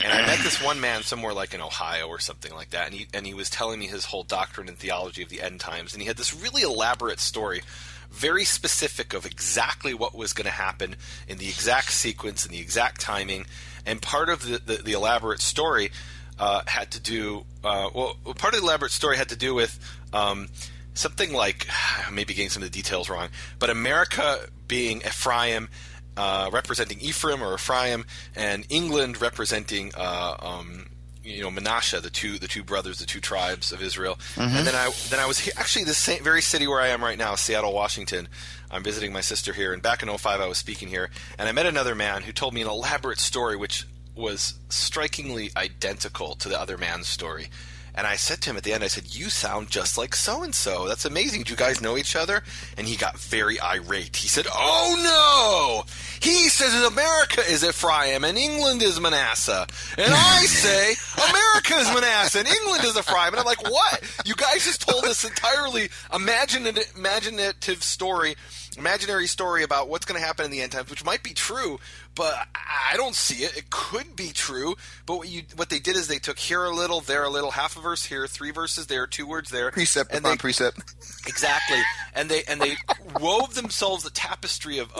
C: And I met this one man somewhere like in Ohio or something like that, and he was telling me his whole doctrine and theology of the end times, and he had this really elaborate story, very specific of exactly what was going to happen in the exact sequence and the exact timing. And part of the elaborate story had to do with something like, maybe getting some of the details wrong, but America being Ephraim, representing Ephraim or Ephraim, and England representing Manasseh, the two brothers, the two tribes of Israel. And then I was actually the same very city where I am right now, Seattle, Washington. I'm visiting my sister here, and back in 2005 I was speaking here, and I met another man who told me an elaborate story which was strikingly identical to the other man's story. And I said to him at the end, I said, "You sound just like so-and-so. That's amazing. Do you guys know each other?" And he got very irate. He said, "Oh, no! He says America is Ephraim and England is Manasseh. And I say America is Manasseh and England is Ephraim." And I'm like, what? You guys just told this entirely imaginative story, imaginary story about what's going to happen in the end times, which might be true, but I don't see it. It could be true, but what they did is they took here a little, there a little, half a verse here, 3 verses there, 2 words there,
B: precept upon precept.
C: Exactly, and they wove themselves the tapestry of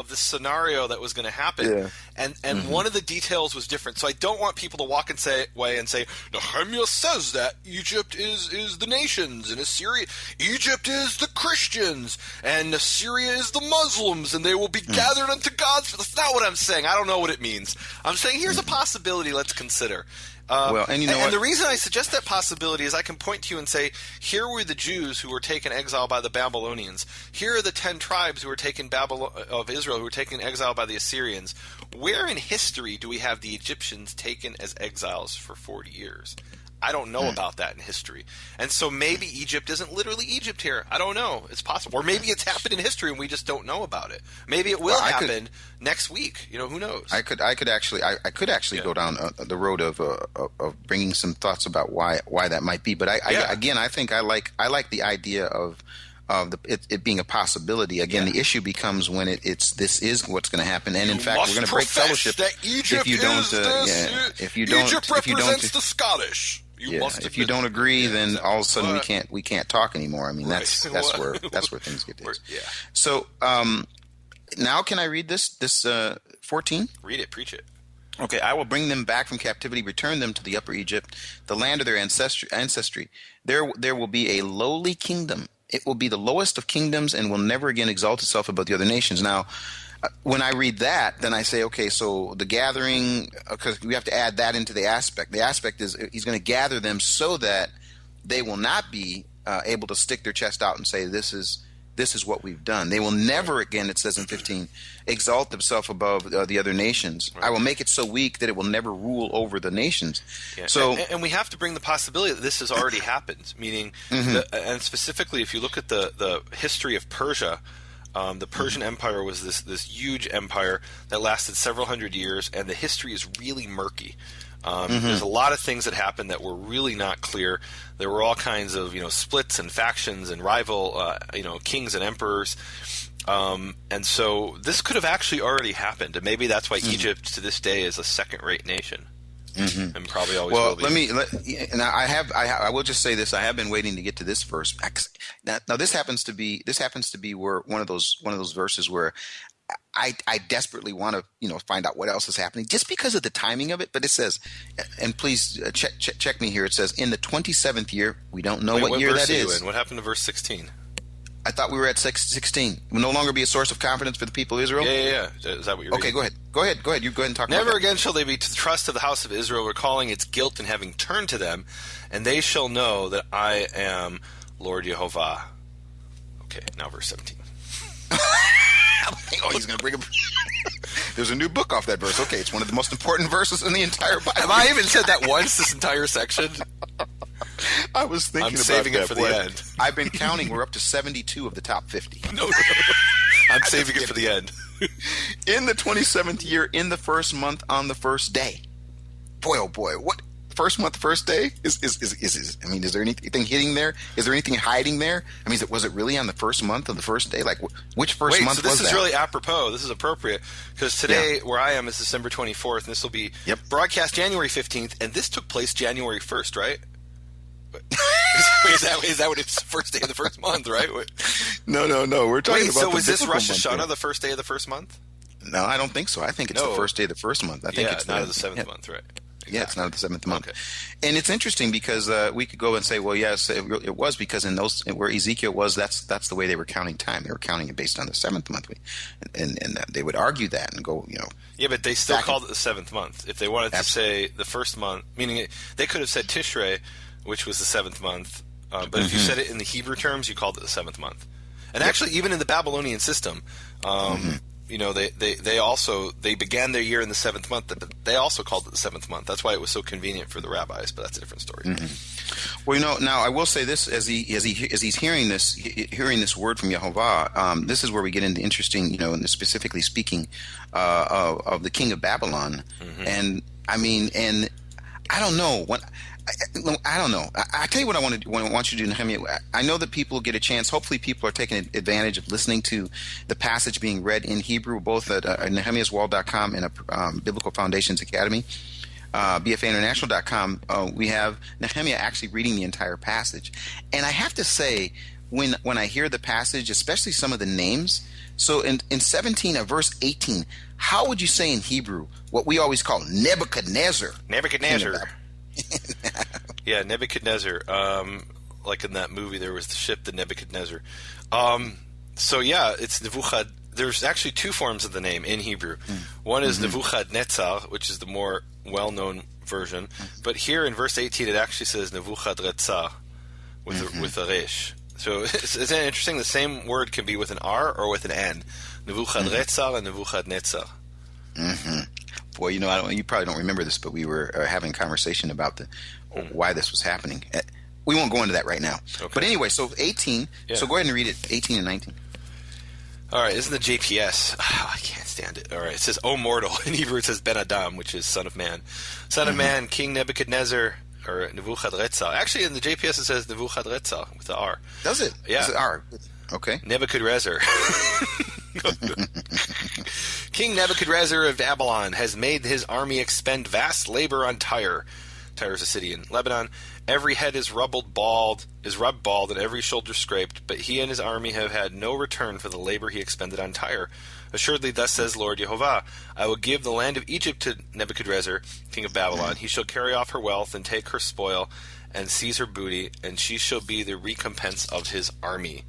C: the scenario that was going to happen, and one of the details was different. So I don't want people to walk away and say Nehemia says that Egypt is the nations, and Assyria, Egypt is the Christians, and Assyria is the Muslims, and they will be gathered unto God's. That's not what I'm saying. I don't know what it means. I'm saying here's a possibility. Let's consider.
B: And you know what?
C: And the reason I suggest that possibility is I can point to you and say, here were the Jews who were taken exile by the Babylonians. Here are the 10 tribes who were taken of Israel who were taken exile by the Assyrians. Where in history do we have the Egyptians taken as exiles for 40 years? I don't know about that in history. And so maybe Egypt isn't literally Egypt here. I don't know. It's possible. Or maybe it's happened in history and we just don't know about it. Maybe it will happen next week. Who knows? I could
B: actually go down the road of bringing some thoughts about why that might be. But I think I like the idea of it being a possibility. Again, the issue becomes when this is what's going to happen, and in fact, we're going to break fellowship if you don't.
C: Egypt represents the Scottish.
B: If you don't agree, then all of a sudden we can't talk anymore. I mean, that's where things get to. So now can I read this 14?
C: Read it, preach it.
B: Okay, I will bring them back from captivity, return them to the Upper Egypt, the land of their ancestry. There will be a lowly kingdom. It will be the lowest of kingdoms and will never again exalt itself above the other nations. Now, when I read that, then I say, okay, so the gathering, because we have to add that into the aspect. The aspect is he's going to gather them so that they will not be able to stick their chest out and say, this is what we've done. They will never again, it says in 15, exalt themselves above the other nations. Right. I will make it so weak that it will never rule over the nations. Yeah. So,
C: and we have to bring the possibility that this has already happened, meaning, and specifically if you look at the history of Persia, the Persian Empire was this huge empire that lasted several hundred years, and the history is really murky. There's a lot of things that happened that were really not clear. There were all kinds of splits and factions and rival kings and emperors, and so this could have actually already happened. And maybe that's why Egypt to this day is a second-rate nation, and probably always will be.
B: I will just say this: I have been waiting to get to this verse. Now this happens to be where one of those verses where I desperately want to find out what else is happening just because of the timing of it. But it says, and please check me here. It says in the 27th year. We don't know what year that is.
C: What happened to verse 16?
B: I thought we were at 16. Will no longer be a source of confidence for the people of Israel?
C: Yeah. Is that what you're
B: Okay,
C: reading?
B: go ahead. You go ahead and talk
C: Never
B: about that.
C: again shall they be to the trust of the house of Israel, recalling its guilt and having turned to them, and they shall know that I am Lord Yehovah. Okay, now verse 17.
B: Oh, he's going to bring up. There's a new book off that verse. Okay, it's one of the most important verses in the entire Bible.
C: Have I even said that once this entire section?
B: I was thinking
C: I'm
B: about
C: saving
B: that.
C: it for the end.
B: I've been counting. We're up to 72 of the top 50.
C: No. I'm saving it for the end.
B: In the 27th year, in the first month, on the first day. Boy, oh boy, what? First month, first day? Is I mean, is there anything hitting there? Is there anything hiding there? I mean, was it really on the first month of the first day? Like, which first month was that?
C: Wait, so this is really apropos. This is appropriate. Because today, where I am, is December 24th, and this will be broadcast January 15th, and this took place January 1st, right? Is that what it's first day of the first month, right?
B: No. We're talking about
C: so was this Rosh
B: month,
C: Hashanah the first day of the first month?
B: No, I don't think so. I think it's the first day of the first month. I think it's
C: not of the seventh month, right?
B: Yeah, it's not the seventh month.
C: Okay.
B: And it's interesting because we could go and say, well, yes, it was because in those where Ezekiel was, that's the way they were counting time. They were counting it based on the seventh month, and they would argue that and go,
C: Yeah, but they still called it the seventh month. If they wanted to say the first month, meaning they could have said Tishrei, which was the seventh month. But if you said it in the Hebrew terms, you called it the seventh month. And actually, even in the Babylonian system, they also began their year in the seventh month, but they also called it the seventh month. That's why it was so convenient for the rabbis. But that's a different story.
B: Mm-hmm. Well, now I will say this: as he's hearing this word from Yehovah, this is where we get into interesting, specifically speaking of the king of Babylon, and I mean, and I don't know what. I don't know. I tell you what I want you to do, Nehemia. I know that people get a chance. Hopefully, people are taking advantage of listening to the passage being read in Hebrew, both at nehemiaswall.com and Biblical Foundations Academy, bfainternational.com. We have Nehemia actually reading the entire passage, and I have to say, when I hear the passage, especially some of the names. So in 17, verse 18, how would you say in Hebrew what we always call Nebuchadnezzar?
C: Nebuchadnezzar. Yeah, Nebuchadnezzar. Like in that movie, there was the ship, the Nebuchadnezzar. So yeah, it's Nebuchad. There's actually two forms of the name in Hebrew. One is Nebuchadnezzar, which is the more well-known version. But here in verse 18, it actually says Nebuchadrezzar with a resh. So isn't it interesting? The same word can be with an R or with an N. Nebuchadrezzar and Nebuchadnezzar.
B: Boy, you probably don't remember this, but we were having a conversation about why this was happening. We won't go into that right now. Okay. But anyway, so 18. Yeah. So go ahead and read it, 18 and 19.
C: All right, this is the JPS. Oh, I can't stand it. All right, it says, "O mortal." In Hebrew, it says Ben Adam, which is son of man. Son of man, King Nebuchadnezzar, or Nebuchadrezzar. Actually, in the JPS, it says Nebuchadrezzar with the R.
B: Does it?
C: Yeah.
B: Is it R? Okay.
C: Nebuchadrezzar. King Nebuchadrezzar of Babylon has made his army expend vast labor on Tyre. Tyre is a city in Lebanon. Every head is rubbed bald, and every shoulder scraped. But he and his army have had no return for the labor he expended on Tyre. Assuredly, thus says Lord Yehovah, I will give the land of Egypt to Nebuchadrezzar, king of Babylon. He shall carry off her wealth and take her spoil and seize her booty, and she shall be the recompense of his army.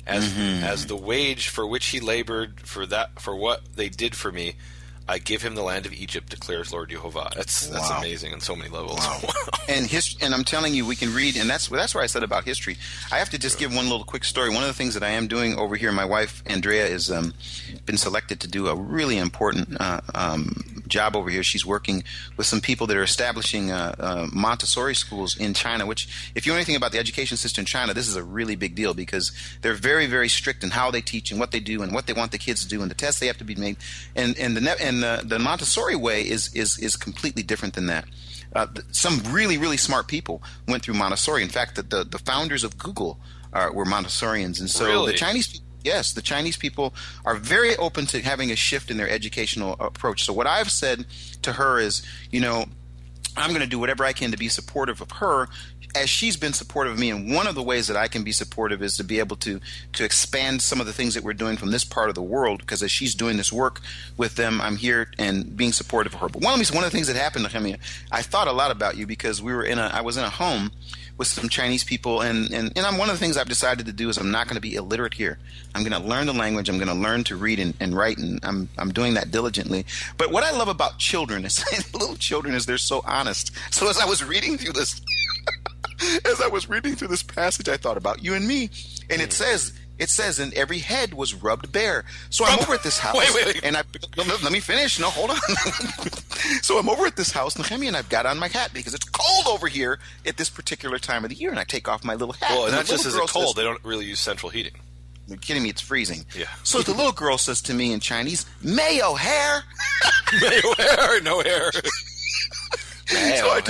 C: As the wage for which he labored for what they did for me, I give him the land of Egypt, declares Lord Yehovah. That's amazing on so many levels.
B: Wow. And I'm telling you, we can read, and that's what I said about history. I have to just give one little quick story. One of the things that I am doing over here, my wife Andrea is been selected to do a really important job over here. She's working with some people that are establishing Montessori schools in China, which, if you know anything about the education system in China, this is a really big deal because they're very, very strict in how they teach and what they do and what they want the kids to do and the tests they have to be made. And the Montessori way is completely different than that. Some really, really smart people went through Montessori. In fact, the founders of Google were Montessorians, and so
C: really?
B: The Chinese people are very open to having a shift in their educational approach. So what I've said to her is, I'm going to do whatever I can to be supportive of her. as she's been supportive of me, and one of the ways that I can be supportive is to be able to expand some of the things that we're doing from this part of the world, because as she's doing this work with them, I'm here and being supportive of her. But one of the things that happened, Nehemia, I thought a lot about you because I was in a home with some Chinese people, and one of the things I've decided to do is I'm not going to be illiterate here. I'm going to learn the language. I'm going to learn to read and write, and I'm doing that diligently. But what I love about children is little children is they're so honest. So as I was reading through this, passage, I thought about you and me, and it says, and every head was rubbed bare. So I'm over at this house.
C: Wait.
B: And let me finish. No, hold on. So I'm over at this house, Nehemia, and I've got on my hat because it's cold over here at this particular time of the year, and I take off my little hat.
C: Well, and not just
B: is
C: it cold, they don't really use central heating.
B: You're kidding me, it's freezing.
C: Yeah.
B: So the little girl says to me in Chinese, "Mayo hair."
C: Mayo hair, no hair.
B: So I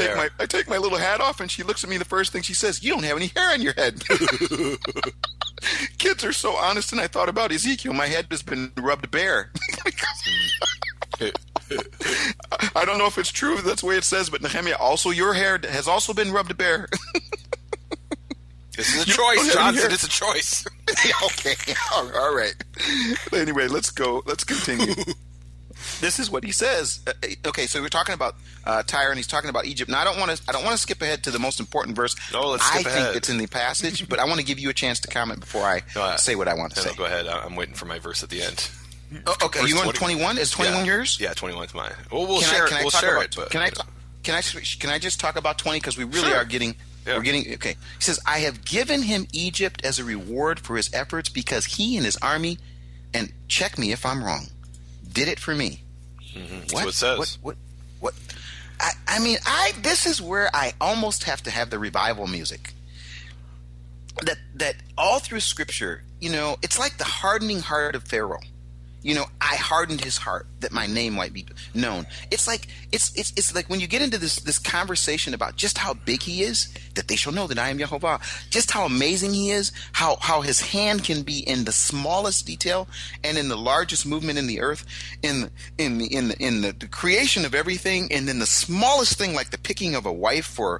B: take my little hat off, and she looks at me. The first thing she says, "You don't have any hair on your head." Kids are so honest, and I thought about Ezekiel. My head has been rubbed bare. I don't know if it's true. That's the way it says, but Nehemia, also your hair has also been rubbed bare.
C: This is a choice, Johnson. It's a choice.
B: Okay. All right. Anyway, let's go. Let's continue. This is what he says. Okay, so we're talking about Tyre, and he's talking about Egypt. Now, I don't want to skip ahead to the most important verse.
C: No, let's skip ahead.
B: I think it's in the passage, but I want to give you a chance to comment before I say what I want to say.
C: Go ahead. I'm waiting for my verse at the end.
B: Okay, you want 21? Is 21 yours?
C: Yeah, 21's mine. Well, we'll share it.
B: Can I just talk about 20, because we really are getting. Yeah. We're getting okay. He says, "I have given him Egypt as a reward for his efforts, because he and his army, and check me if I'm wrong, did it for me."
C: Mm-hmm. That's what it says.
B: What? I mean, this is where I almost have to have the revival music. That all through Scripture, it's like the hardening heart of Pharaoh. I hardened his heart that my name might be known. It's like when you get into this conversation about just how big he is, that they shall know that I am Jehovah. Just how amazing he is, how his hand can be in the smallest detail and in the largest movement in the earth, in the creation of everything, and then the smallest thing like the picking of a wife for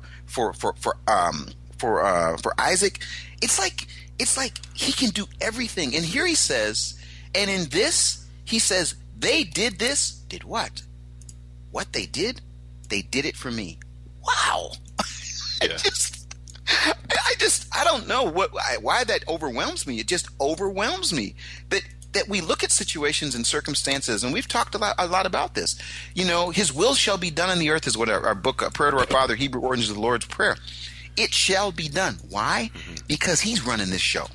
B: Isaac. It's like he can do everything. And here he says. And in this, he says, they did this. Did what? What they did? They did it for me. Wow. Yeah. I don't know why that overwhelms me. It just overwhelms me that we look at situations and circumstances, and we've talked a lot about this. His will shall be done on the earth is what our book, Prayer to Our Father, Hebrew Origins of the Lord's Prayer. It shall be done. Why? Mm-hmm. Because he's running this show.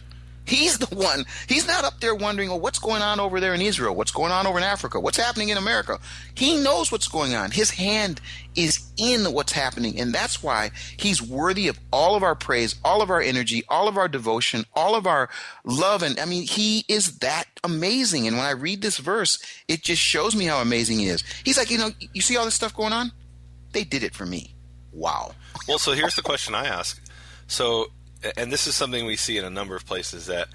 B: He's the one. He's not up there wondering, what's going on over there in Israel? What's going on over in Africa? What's happening in America? He knows what's going on. His hand is in what's happening, and that's why he's worthy of all of our praise, all of our energy, all of our devotion, all of our love. And I mean, he is that amazing. And when I read this verse, it just shows me how amazing he is. He's like, you see all this stuff going on? They did it for me. Wow.
C: Well, so here's the question I ask. So, and this is something we see in a number of places, that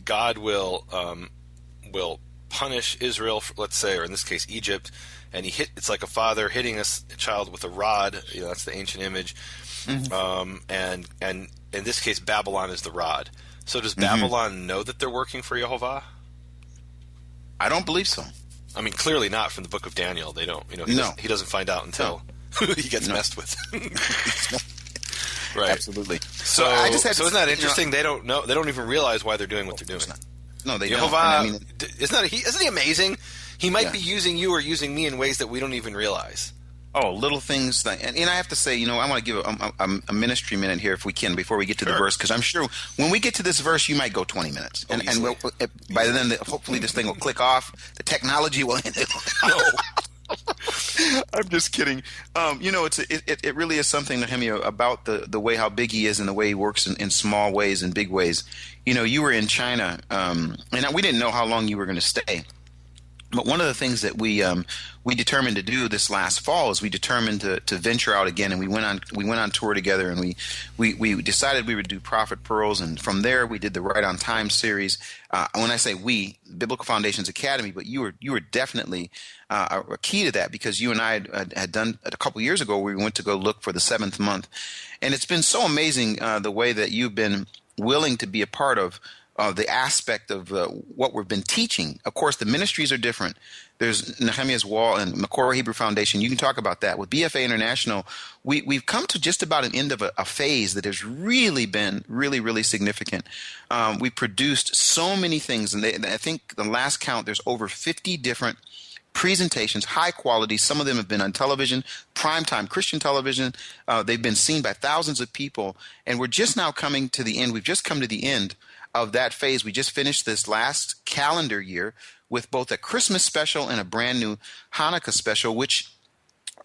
C: God will punish Israel, let's say, or in this case Egypt, and it's like a father hitting a child with a rod. That's the ancient image, and in this case Babylon is the rod. So does Babylon know that they're working for Jehovah?
B: I don't believe so.
C: I mean, clearly not from the book of Daniel. They don't. He doesn't find out until he gets messed with. Right.
B: Absolutely.
C: So isn't that interesting? They don't know. They don't even realize why they're doing what they're doing.
B: No, they
C: don't. Isn't he amazing? He might be using you or using me in ways that we don't even realize.
B: Oh, little things. And I have to say, I want to give a ministry minute here if we can before we get to the verse, because I'm sure when we get to this verse, you might go 20 minits. And by then, hopefully this thing will click off. The technology will end it. No. I'm just kidding. It really is something, Nehemia, about the way how big he is and the way he works in small ways and big ways. You were in China, and we didn't know how long you were going to stay. But one of the things that we determined to do this last fall is we determined to venture out again, and we went on tour together, and we decided we would do Prophet Pearls, and from there we did the Right on Time series. When I say we, Biblical Foundations Academy, but you were definitely a key to that, because you and I had done a couple years ago. We went to go look for the 7th month, and it's been so amazing the way that you've been willing to be a part of the aspect of what we've been teaching. Of course, the ministries are different. There's Nehemia's Wall and Makora Hebrew Foundation. You can talk about that. With BFA International, we've come to just about an end of a phase that has really been really significant. We produced so many things, and I think the last count, there's over 50 different presentations, high quality. Some of them have been on television, primetime Christian television. They've been seen by thousands of people, and we're just now coming to the end. We've just come to the end of that phase. We just finished this last calendar year with both a Christmas special and a brand new Hanukkah special, which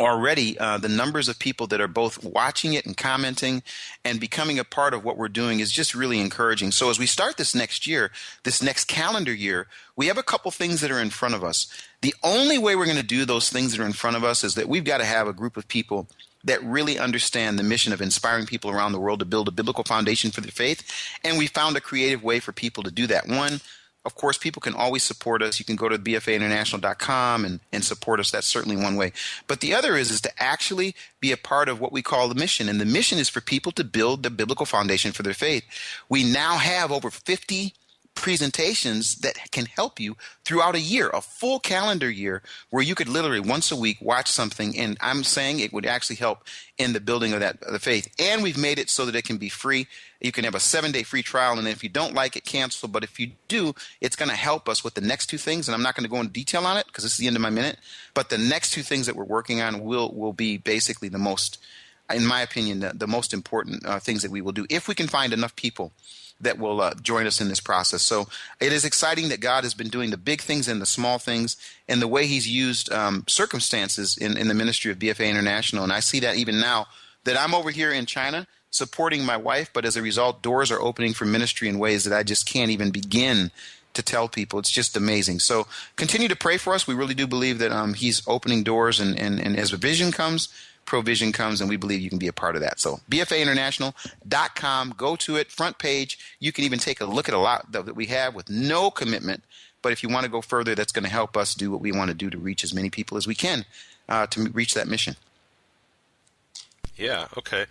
B: already the numbers of people that are both watching it and commenting and becoming a part of what we're doing is just really encouraging. So as we start this next year, this next calendar year, we have a couple things that are in front of us. The only way we're going to do those things that are in front of us is that we've got to have a group of people that really understand the mission of inspiring people around the world to build a biblical foundation for their faith. And we found a creative way for people to do that. One, of course, people can always support us. You can go to bfainternational.com and support us. That's certainly one way. But the other is to actually be a part of what we call the mission. And the mission is for people to build the biblical foundation for their faith. We now have over 50 presentations that can help you throughout a year, a full calendar year, where you could literally once a week watch something, and I'm saying it would actually help in the building of the faith. And we've made it so that it can be free. You can have a 7-day free trial, and if you don't like it, cancel. But if you do, it's going to help us with the next two things, and I'm not going to go into detail on it because this is the end of my minute. But the next two things that we're working on will be basically the most, in my opinion, the most important things that we will do if we can find enough people that will join us in this process. So it is exciting that God has been doing the big things and the small things, and the way he's used circumstances in the ministry of BFA International. And I see that even now that I'm over here in China supporting my wife, but as a result, doors are opening for ministry in ways that I just can't even begin to tell people. It's just amazing. So continue to pray for us. We really do believe that he's opening doors, and as a vision comes, provision comes, and we believe you can be a part of that. So bfainternational.com, go to it, front page. You can even take a look at a lot that we have with no commitment. But if you want to go further, that's going to help us do what we want to do to reach as many people as we can to reach that mission.
C: Yeah, okay.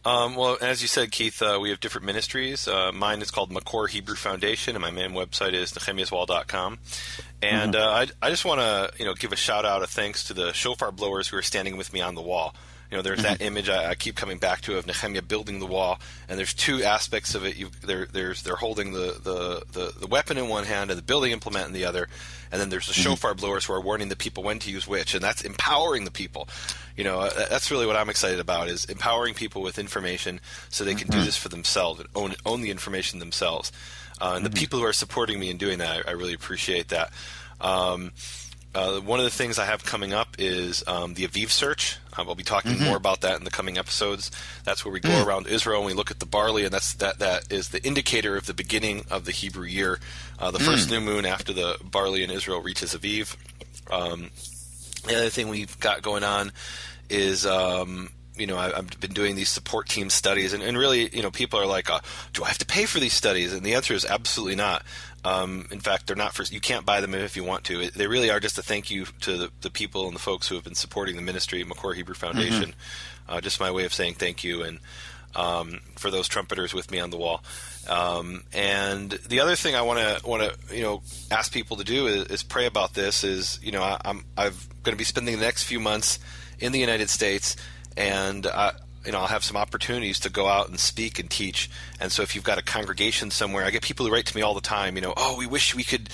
C: Well, as you said, Keith, we have different ministries. Mine is called Makor Hebrew Foundation, and my main website is nehemiaswall.com. And I just want to give a shout out of thanks to the shofar blowers who are standing with me on the wall. There's that image I keep coming back to of Nehemia building the wall, and there's two aspects of it. They're holding the weapon in one hand and the building implement in the other, and then there's the shofar blowers who are warning the people when to use which, and that's empowering the people. That's really what I'm excited about, is empowering people with information so they can do this for themselves and own the information themselves. And the people who are supporting me in doing that, I really appreciate that. One of the things I have coming up is the Aviv Search. We'll be talking more about that in the coming episodes. That's where we go around Israel and we look at the barley, and that is the indicator of the beginning of the Hebrew year. The first new moon after the barley in Israel reaches Aviv. The other thing we've got going on is I've been doing these support team studies, and really, people are like, do I have to pay for these studies? And the answer is absolutely not. In fact, they're not you can't buy them if you want to. They really are just a thank you to the people and the folks who have been supporting the ministry, Makor Hebrew Foundation. Just my way of saying thank you, and for those trumpeters with me on the wall. And the other thing I want to ask people to do is pray about this. I'm going to be spending the next few months in the United States, and I'll have some opportunities to go out and speak and teach. And so if you've got a congregation somewhere, I get people who write to me all the time, we wish we could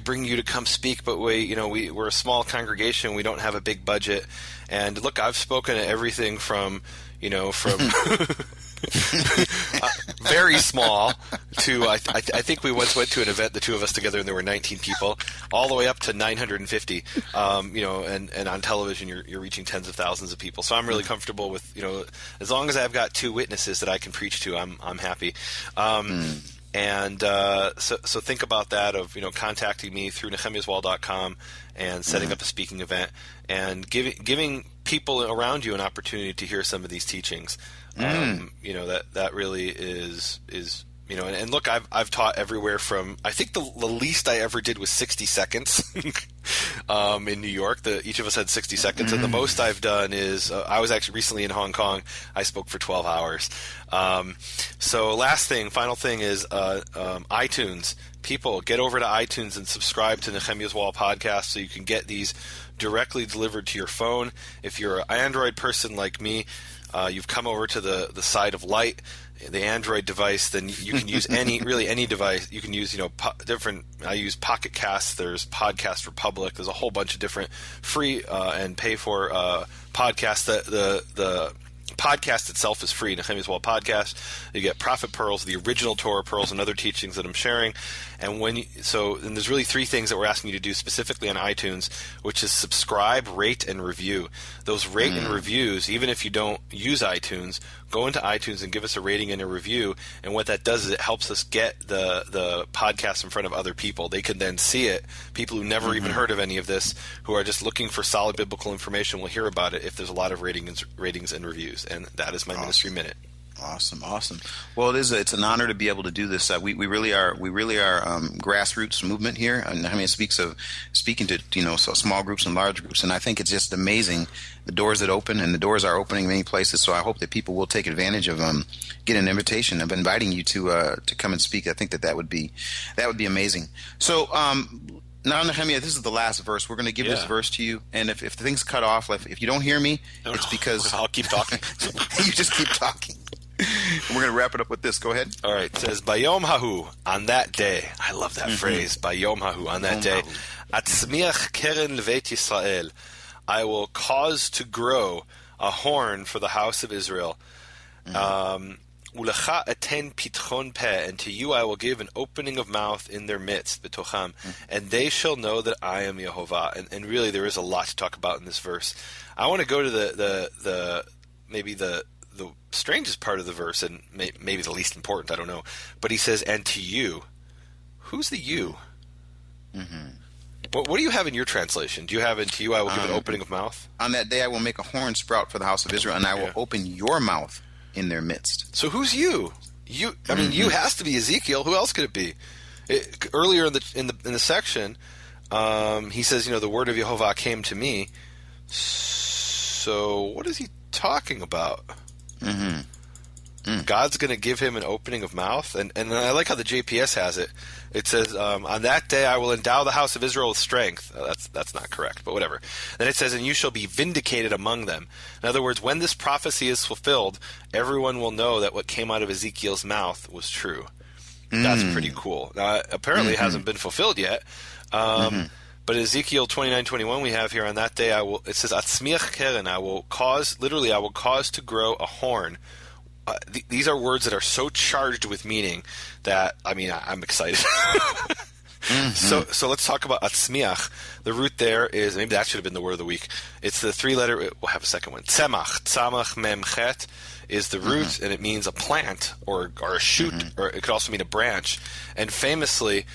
C: bring you to come speak, but we're a small congregation, we don't have a big budget. And look, I've spoken at everything from very small to I think we once went to an event, the two of us together, and there were 19 people, all the way up to 950. And on television you're reaching tens of thousands of people. So I'm really comfortable with as long as I've got two witnesses that I can preach to, I'm happy. And so think about that of, contacting me through nehemiaswall.com and setting up a speaking event and giving people around you an opportunity to hear some of these teachings. That really is and look, I've taught everywhere from, I think the least I ever did was 60 seconds in New York. Each of us had 60 seconds, and the most I've done is, I was actually recently in Hong Kong. I spoke for 12 hours. So final thing is iTunes. People, get over to iTunes and subscribe to Nehemia's Wall podcast so you can get these directly delivered to your phone. If you're an Android person like me, you've come over to the side of light, the Android device, then you can use any device. You can use, different, I use Pocket Casts, there's Podcast Republic, there's a whole bunch of different free and pay for podcasts. The podcast itself is free, Nehemia's Wall podcast. You get Prophet Pearls, the original Torah Pearls, and other teachings that I'm sharing. And and there's really three things that we're asking you to do specifically on iTunes, which is subscribe, rate, and review. Those rate and reviews, even if you don't use iTunes, go into iTunes and give us a rating and a review. And what that does is it helps us get the podcast in front of other people. They can then see it. People who never even heard of any of this, who are just looking for solid biblical information, will hear about it if there's a lot of ratings and reviews. And that is my Ministry Minute.
B: Awesome. Well, it's an honor to be able to do this. We really are grassroots movement here. Nehemia speaks of speaking to so small groups and large groups, and I think it's just amazing the doors that open, and the doors are opening in many places. So I hope that people will take advantage of get an invitation of inviting you to come and speak. I think that would be amazing. So. Now, Nehemia, this is the last verse. We're going to give this verse to you, and if things cut off, if you don't hear me, it's because
C: I'll keep talking.
B: You just keep talking. We're going to wrap it up with this. Go ahead.
C: All right. It says, Bayom Hahu, on that day. I love that phrase. Bayom Hahu, on that day. Atzmiach keren levet Yisrael. I will cause to grow a horn for the house of Israel. Ulecha aten pitchon peh, and to you I will give an opening of mouth in their midst, betocham, and they shall know that I am Yehovah. And really, there is a lot to talk about in this verse. I want to go to the maybe the strangest part of the verse, and maybe the least important. I don't know, but he says, "And to you." Who's the you? What do you have in your translation? Do you have, "And to you I will give an opening of mouth"?
B: On that day I will make a horn sprout for the house of Israel, and I will open your mouth in their midst.
C: So who's you? You has to be Ezekiel. Who else could it be? Earlier in the section, he says, the word of Yehovah came to me. So what is he talking about? God's going to give him an opening of mouth, and I like how the JPS has it. It says, "On that day I will endow the house of Israel with strength." That's not correct, but whatever. Then it says, "And you shall be vindicated among them." In other words, when this prophecy is fulfilled, everyone will know that what came out of Ezekiel's mouth was true. That's pretty cool. Now, apparently it hasn't been fulfilled yet. But Ezekiel 29:21 we have here, on that day it says, "Atzmiach keren," I will cause to grow a horn. These are words that are so charged with meaning that, I'm excited. So let's talk about atzmiach. The root there is, maybe that should have been the word of the week. It's the three-letter, we'll have a second one. Tzemach, tzamach mem chet is the root, and it means a plant or a shoot, or it could also mean a branch. And famously,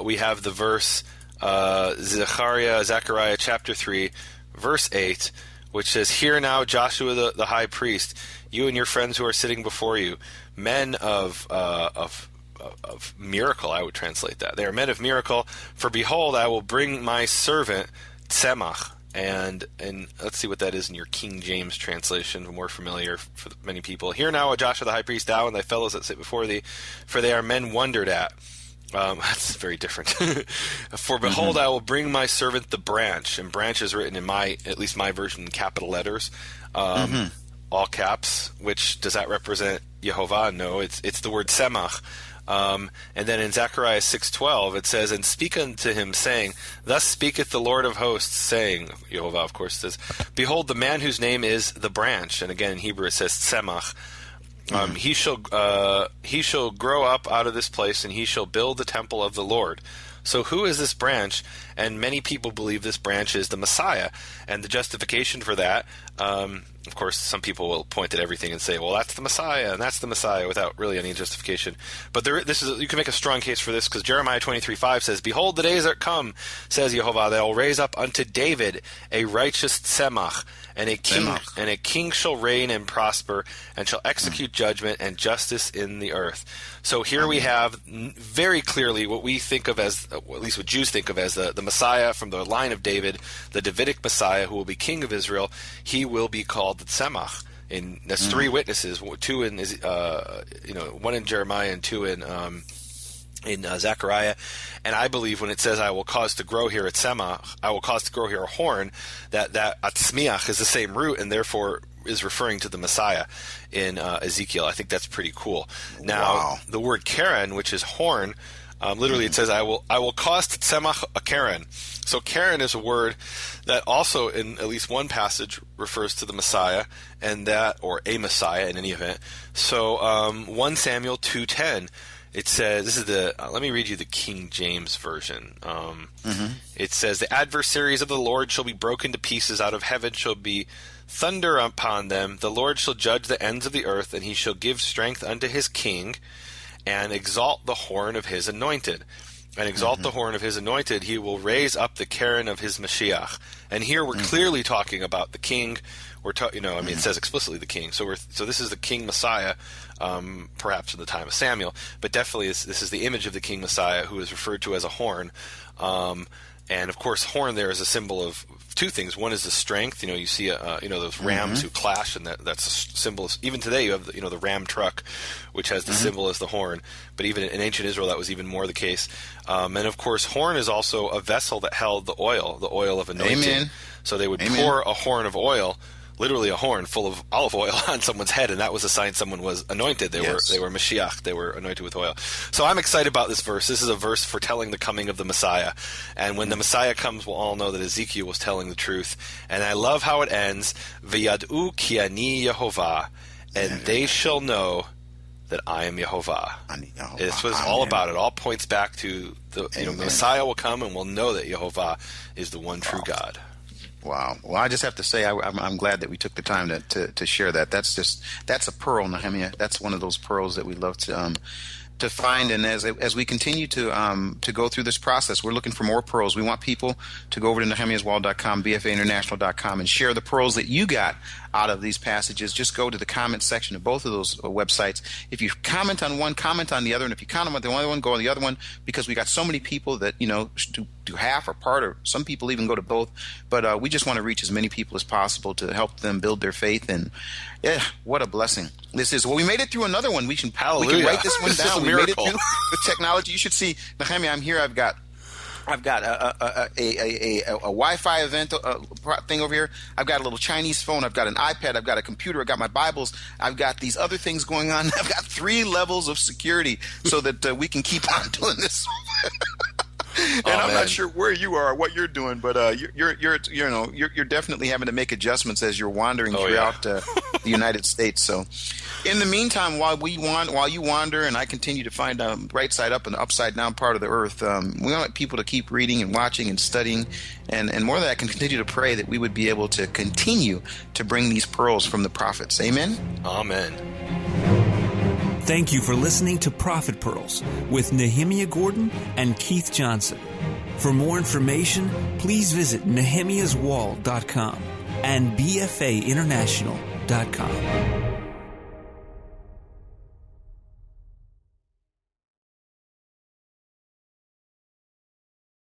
C: we have the verse, Zechariah chapter 3, verse 8, which says, "Hear now, Joshua the high priest, you and your friends who are sitting before you, men of miracle," I would translate that. They are men of miracle, for behold, I will bring my servant Tzemach. And let's see what that is in your King James translation, more familiar for many people. "Hear now, O Joshua the high priest, thou and thy fellows that sit before thee, for they are men wondered at." That's very different. "For behold, I will bring my servant the branch," and branch is written in at least my version, in capital letters, all caps. Which does that represent Yehovah? No, it's the word Tzemach. And then in Zechariah 6:12 it says, "And speak unto him, saying, Thus speaketh the Lord of hosts, saying," Yehovah of course says, "Behold, the man whose name is the branch," and again in Hebrew it says Tzemach. He shall grow up out of this place, and he shall build the temple of the Lord." So who is this branch? And many people believe this branch is the Messiah. And the justification for that Of course, some people will point at everything and say, well, that's the Messiah, and that's the Messiah, without really any justification. But you can make a strong case for this, because Jeremiah 23:5 says, "Behold, the days are come, says Yehovah, that I will raise up unto David a righteous tzemach, and a king shall reign and prosper, and shall execute judgment and justice in the earth." So here we have very clearly what we think of as, at least what Jews think of as the Messiah from the line of David, the Davidic Messiah who will be king of Israel. He will be called the Tzemach. And that's three witnesses, two in one in Jeremiah and two in Zechariah. And I believe when it says, "I will cause to grow here a tzemach," I will cause to grow here a horn, that atzmiach is the same root, and therefore is referring to the Messiah in Ezekiel. I think that's pretty cool. Now, the word keren, which is horn, literally it says, I will cause to tzemach a keren. So keren is a word that also in at least one passage refers to the Messiah, or a Messiah in any event. So 1 Samuel 2:10, it says, this is let me read you the King James Version. It says, "The adversaries of the Lord shall be broken to pieces, out of heaven shall be thunder upon them. The Lord shall judge the ends of the earth, and he shall give strength unto his king, and exalt the horn of his anointed. And exalt the horn of his anointed, he will raise up the keren of his Mashiach." And here we're clearly talking about the king. It says explicitly the king. So this is the King Messiah, perhaps in the time of Samuel, but definitely this is the image of the King Messiah, who is referred to as a horn. And of course, horn there is a symbol of two things. One is the strength. You see, those rams who clash, and that's a symbol. Even today, you have the ram truck, which has the symbol as the horn. But even in ancient Israel, that was even more the case. And of course, horn is also a vessel that held the oil of anointing. Amen. So they would pour a horn of oil, literally a horn full of olive oil, on someone's head, and that was a sign someone was anointed. They were Mashiach. They were anointed with oil. So I'm excited about this verse. This is a verse foretelling the coming of the Messiah. And when the Messiah comes, we'll all know that Ezekiel was telling the truth. And I love how it ends, "V'yad'u ki ani Yehovah," and they shall know that I am Yehovah. This was all about it. All points back to the Messiah will come, and we'll know that Yehovah is the one true God.
B: Wow. Well, I just have to say I'm glad that we took the time to share that. That's a pearl, Nehemia. That's one of those pearls that we love to find. And as we continue to go through this process, we're looking for more pearls. We want people to go over to nehemiaswall.com, bfainternational.com, and share the pearls that you got out of these passages. Just go to the comment section of both of those websites. If you comment on one, comment on the other, and if you comment on the one, go on the other one, because we got so many people that do half or part, or some people even go to both. But we just want to reach as many people as possible to help them build their faith. And yeah, what a blessing this is. Well, we made it through another one. We can write this one down. We made it through the technology. You should see, Nehemia, I'm here. I've got a Wi-Fi event thing over here. I've got a little Chinese phone. I've got an iPad. I've got a computer. I've got my Bibles. I've got these other things going on. I've got 3 levels of security so that we can keep on doing this. I'm not sure where you are or what you're doing, but you're definitely having to make adjustments as you're wandering throughout the United States. So, in the meantime, while you wander and I continue to find right side up and upside down part of the earth, we want people to keep reading and watching and studying, and more than that, continue to pray that we would be able to continue to bring these pearls from the prophets. Amen.
C: Amen.
A: Thank you for listening to Prophet Pearls with Nehemia Gordon and Keith Johnson. For more information, please visit nehemiaswall.com and bfainternational.com.